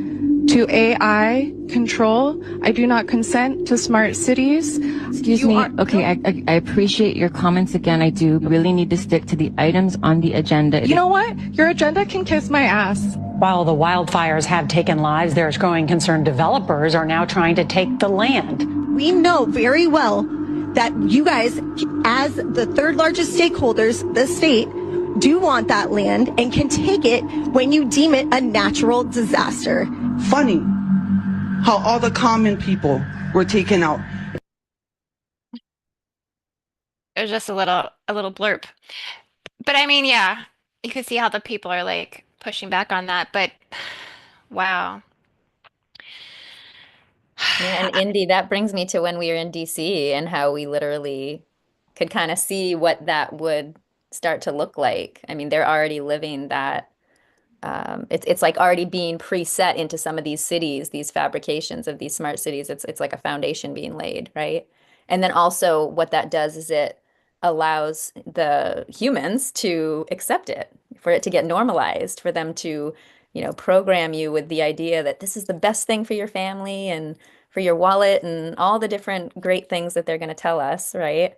to AI control. I do not consent to smart cities. Excuse me. Okay, I appreciate your comments again. I do really need to stick to the items on the agenda. You know what? Your agenda can kiss my ass. While the wildfires have taken lives, there's growing concern developers are now trying to take the land. We know very well that you guys, as the third largest stakeholders, the state, do want that land and can take it when you deem it a natural disaster. Funny how all the common people were taken out. it was just a little blurb, but I mean, yeah, you could see how the people are like pushing back on that, but wow. Yeah, and Indy, that brings me to when we were in DC and how we literally could kind of see what that would start to look like. I mean, they're already living that. It's like already being preset into some of these cities, these fabrications of these smart cities. It's like a foundation being laid, right? And then also what that does is it allows the humans to accept it, for it to get normalized, for them to, program you with the idea that this is the best thing for your family and for your wallet and all the different great things that they're going to tell us, right?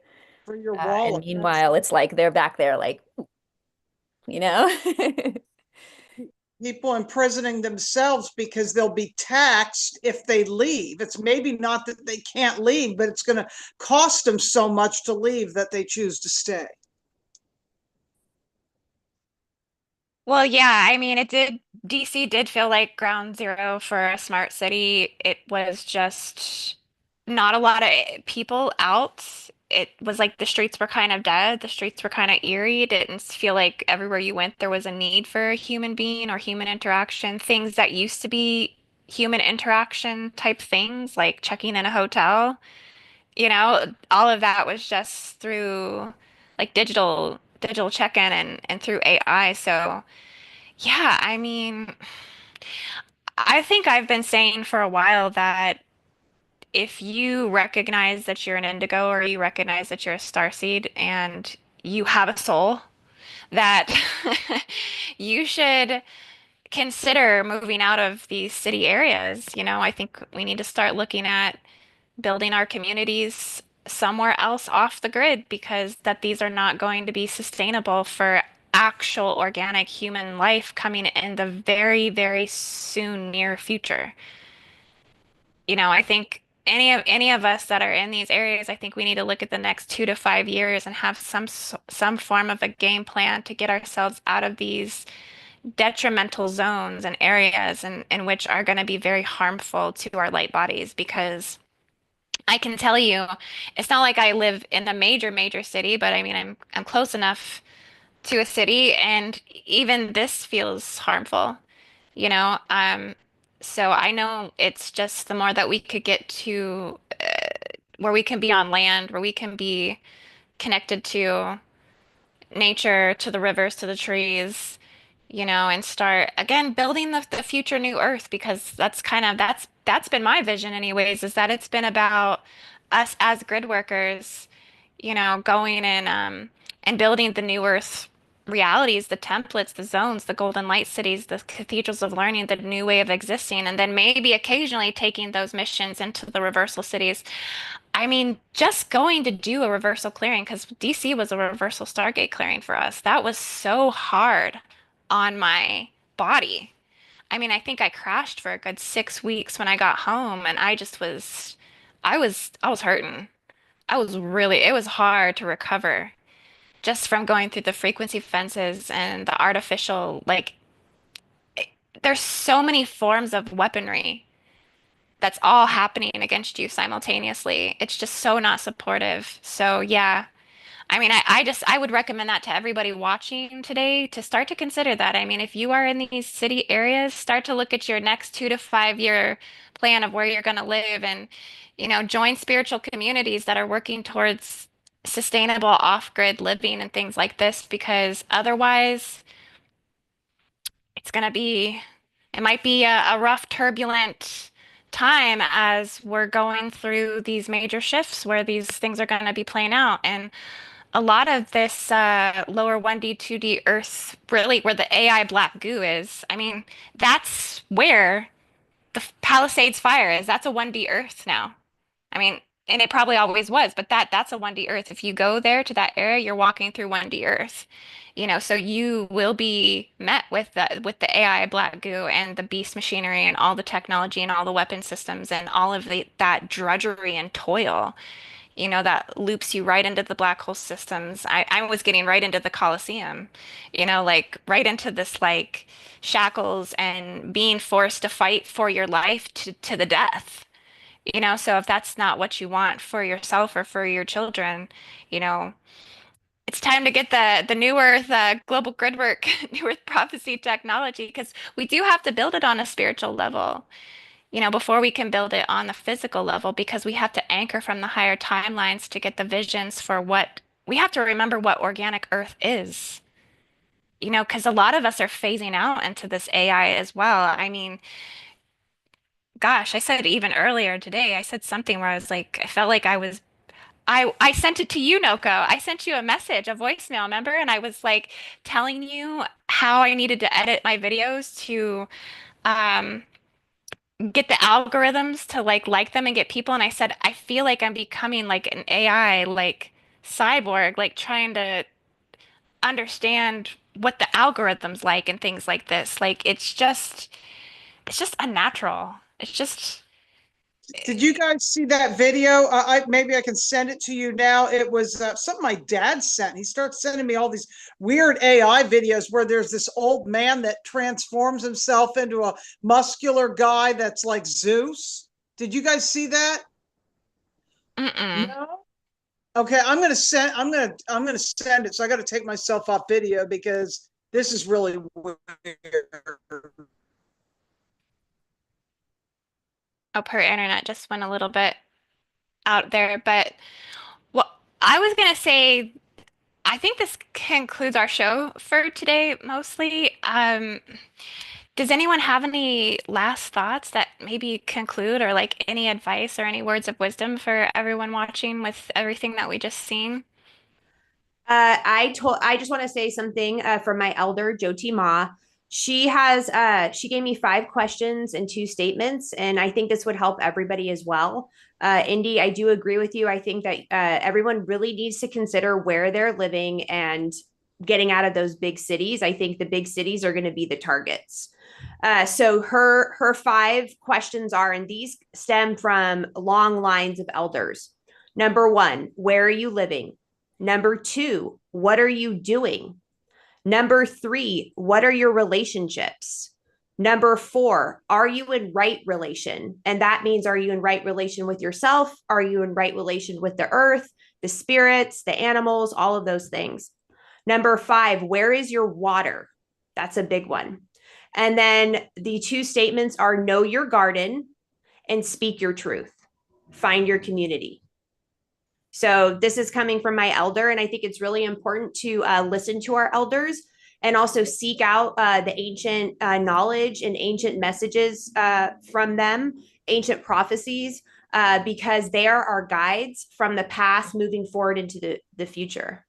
For your wallet. And meanwhile, it's like they're back there like, People imprisoning themselves because they'll be taxed if they leave. It's maybe not that they can't leave, but it's going to cost them so much to leave that they choose to stay. Well, yeah, I mean, DC did feel like ground zero for a smart city. It was just not a lot of people out. It was like the streets were kind of dead. The streets were kind of eerie. It didn't feel like everywhere you went there was a need for a human being or human interaction. Things that used to be human interaction type things, like checking in a hotel, all of that was just through like digital check-in and through AI. So yeah, I mean, I think I've been saying for a while that if you recognize that you're an indigo or you recognize that you're a starseed and you have a soul, that you should consider moving out of these city areas. I think we need to start looking at building our communities somewhere else off the grid because that these are not going to be sustainable for actual organic human life coming in the very, very soon near future. I think any of us that are in these areas, I think we need to look at the next 2 to 5 years and have some form of a game plan to get ourselves out of these detrimental zones and areas in which are going to be very harmful to our light bodies because I can tell you, it's not like I live in a major, major city, but I mean, I'm close enough to a city, and even this feels harmful, you know? So I know it's just the more that we could get to where we can be on land, where we can be connected to nature, to the rivers, to the trees, and start again building the future new Earth because that's been my vision anyways, is that it's been about us as grid workers, going and building the new Earth realities, the templates, the zones, the golden light cities, the cathedrals of learning, the new way of existing, and then maybe occasionally taking those missions into the reversal cities. I mean, just going to do a reversal clearing, because DC was a reversal Stargate clearing for us. That was so hard on my body. I mean, I think I crashed for a good 6 weeks when I got home, and I was hurting. It was hard to recover just from going through the frequency fences and the artificial, like, there's so many forms of weaponry that's all happening against you simultaneously. It's just so not supportive. So yeah, I mean, I would recommend that to everybody watching today to start to consider that. I mean, if you are in these city areas, start to look at your next 2 to 5 year plan of where you're going to live and, join spiritual communities that are working towards sustainable off-grid living and things like this, because otherwise it's going to be, it might be a rough, turbulent time as we're going through these major shifts where these things are going to be playing out. And a lot of this lower 1D, 2D Earth, really where the AI black goo is, I mean, that's where the Palisades fire is. That's a 1D Earth now. I mean, and it probably always was, but that's a 1D Earth. If you go there to that area, you're walking through 1D Earth. So you will be met with the AI black goo and the beast machinery and all the technology and all the weapon systems and all of that drudgery and toil, that loops you right into the black hole systems. I was getting right into the Colosseum, like right into this like shackles and being forced to fight for your life to the death. So if that's not what you want for yourself or for your children, you know, it's time to get the New Earth global gridwork, New Earth prophecy technology, because we do have to build it on a spiritual level, before we can build it on the physical level, because we have to anchor from the higher timelines to get the visions for what we have to remember what organic Earth is. Because a lot of us are phasing out into this AI as well. I mean, gosh, I said even earlier today, I said something where I was like, I felt like I sent it to you, Noko. I sent you a message, a voicemail, remember? And I was like telling you how I needed to edit my videos to um, get the algorithms to like them and get people. And I said, I feel like I'm becoming like an AI, like cyborg, like trying to understand what the algorithms like and things like this. Like it's just unnatural. It's just Did you guys see that video? Maybe I can send it to you now. It was something my dad sent. He starts sending me all these weird AI videos where there's this old man that transforms himself into a muscular guy that's like Zeus. Did you guys see that? No. Okay, I'm gonna send it. So I got to take myself off video because this is really weird. Oh, her internet just went a little bit out there, but well, I was gonna say, I think this concludes our show for today, mostly. Does anyone have any last thoughts that maybe conclude, or like any advice or any words of wisdom for everyone watching with everything that we just seen? I just want to say something from my elder Jyoti Ma. She gave me 5 questions and 2 statements, and I think this would help everybody as well. Indy, I do agree with you. I think that everyone really needs to consider where they're living and getting out of those big cities. I think the big cities are going to be the targets. So her 5 questions are, and these stem from long lines of elders. Number 1, where are you living? Number 2, what are you doing? Number 3, what are your relationships? Number 4, are you in right relation? And that means, are you in right relation with yourself? Are you in right relation with the earth, the spirits, the animals, all of those things? Number 5, where is your water? That's a big one. And then the 2 statements are know your garden and speak your truth. Find your community. So this is coming from my elder, and I think it's really important to listen to our elders and also seek out the ancient knowledge and ancient messages from them, ancient prophecies, because they are our guides from the past moving forward into the future.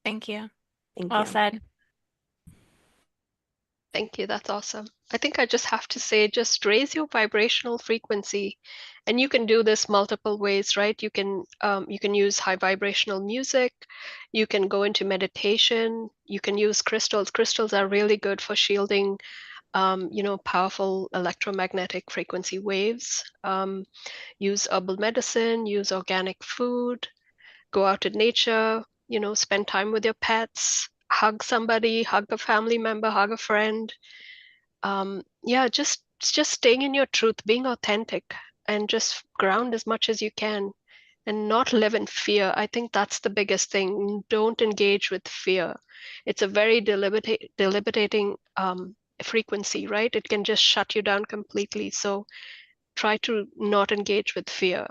Thank you. Well said. Thank you. That's awesome. I think I just have to say, just raise your vibrational frequency, and you can do this multiple ways, right? You can use high vibrational music. You can go into meditation. You can use crystals. Crystals are really good for shielding, powerful electromagnetic frequency waves. Use herbal medicine. Use organic food. Go out in nature. Spend time with your pets. Hug somebody, hug a family member, hug a friend. Just staying in your truth, being authentic, and just ground as much as you can and not live in fear. I think that's the biggest thing. Don't engage with fear. It's a very debilitating frequency, right? It can just shut you down completely. So try to not engage with fear.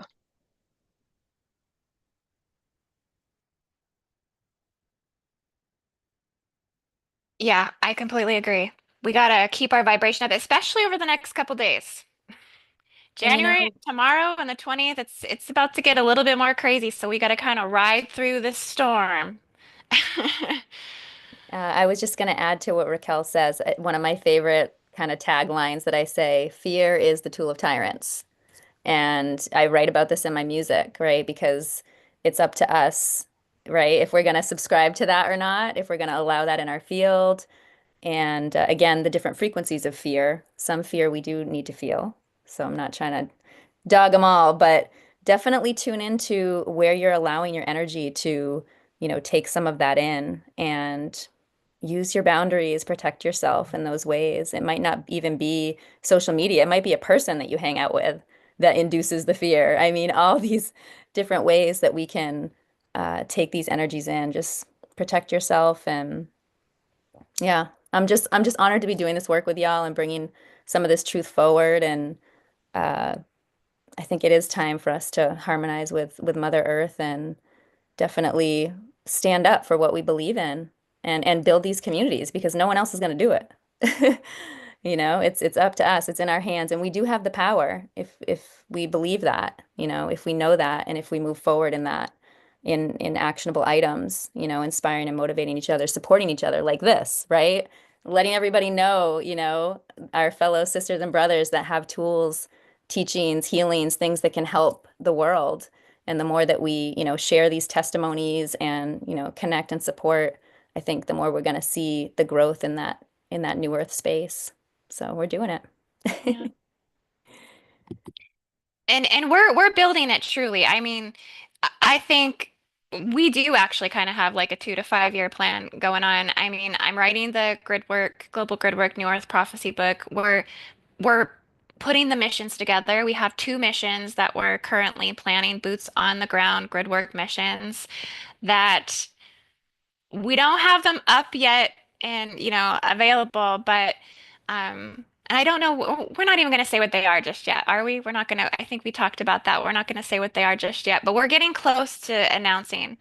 Yeah, I completely agree. We gotta keep our vibration up, especially over the next couple days. January, tomorrow and the 20th, it's about to get a little bit more crazy, so we gotta kind of ride through this storm. I was just going to add to what Racquell says. One of my favorite kind of taglines that I say, fear is the tool of tyrants. And I write about this in my music, right? Because it's up to us, right? If we're going to subscribe to that or not, if we're going to allow that in our field. And again, the different frequencies of fear. Some fear we do need to feel. So I'm not trying to dog them all, but definitely tune into where you're allowing your energy to, take some of that in and use your boundaries, protect yourself in those ways. It might not even be social media. It might be a person that you hang out with that induces the fear. I mean, all these different ways that we can take these energies in. Just protect yourself. And yeah, I'm just honored to be doing this work with y'all and bringing some of this truth forward. And I think it is time for us to harmonize with Mother Earth and definitely stand up for what we believe in and build these communities, because no one else is going to do it. It's up to us. It's in our hands, and we do have the power if we believe that, if we know that, and if we move forward in that, in actionable items, inspiring and motivating each other, supporting each other like this, right? Letting everybody know, our fellow sisters and brothers that have tools, teachings, healings, things that can help the world. And the more that we, share these testimonies and, connect and support, I think the more we're going to see the growth in that new earth space. So we're doing it. Yeah. And we're building it truly. I mean, I think we do actually kind of have like a 2 to 5 year plan going on. I mean, I'm writing the Gridwork, Global Gridwork New Earth Prophecy book. We're putting the missions together. We have 2 missions that we're currently planning, boots on the ground Gridwork missions that we don't have them up yet and available, but and I don't know, we're not even going to say what they are just yet, are we? We're not going to, I think we talked about that. We're not going to say what they are just yet, but we're getting close to announcing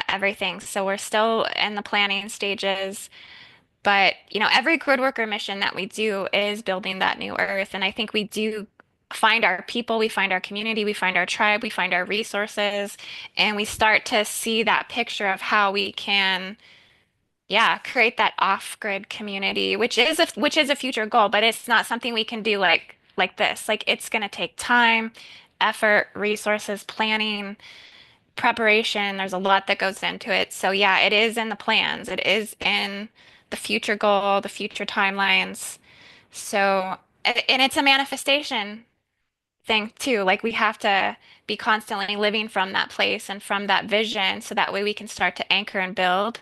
everything. So we're still in the planning stages. But, every grid worker mission that we do is building that new earth. And I think we do find our people, we find our community, we find our tribe, we find our resources, and we start to see that picture of how we can, yeah, create that off-grid community, which is a future goal, but it's not something we can do like this. Like it's going to take time, effort, resources, planning, preparation. There's a lot that goes into it. So yeah, it is in the plans. It is in the future goal, the future timelines. So, and it's a manifestation thing too. Like we have to be constantly living from that place and from that vision so that way we can start to anchor and build.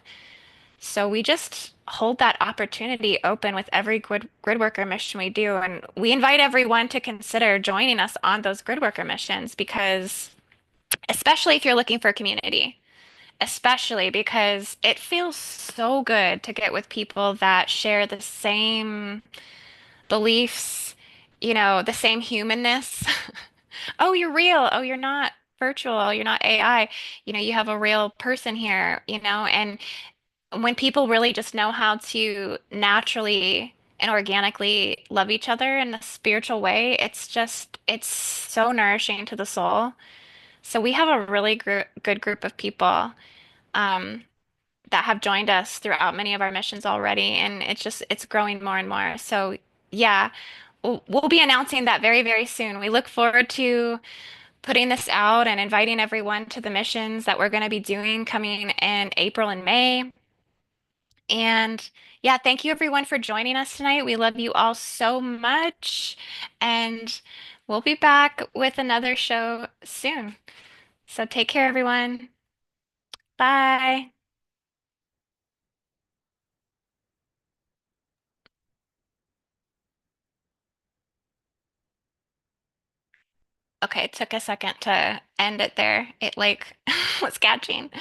So we just hold that opportunity open with every grid worker mission we do. And we invite everyone to consider joining us on those grid worker missions because, especially if you're looking for a community, especially because it feels so good to get with people that share the same beliefs, the same humanness. Oh, you're real. Oh, you're not virtual. You're not AI. You have a real person here, and when people really just know how to naturally and organically love each other in a spiritual way, it's so nourishing to the soul. So we have a really good group of people um, that have joined us throughout many of our missions already, and it's growing more and more. So yeah, we'll be announcing that very, very soon. We look forward to putting this out and inviting everyone to the missions that we're going to be doing coming in April and May. And yeah, thank you everyone for joining us tonight. We love you all so much. And we'll be back with another show soon. So take care, everyone. Bye. Okay, it took a second to end it there. It like was catching.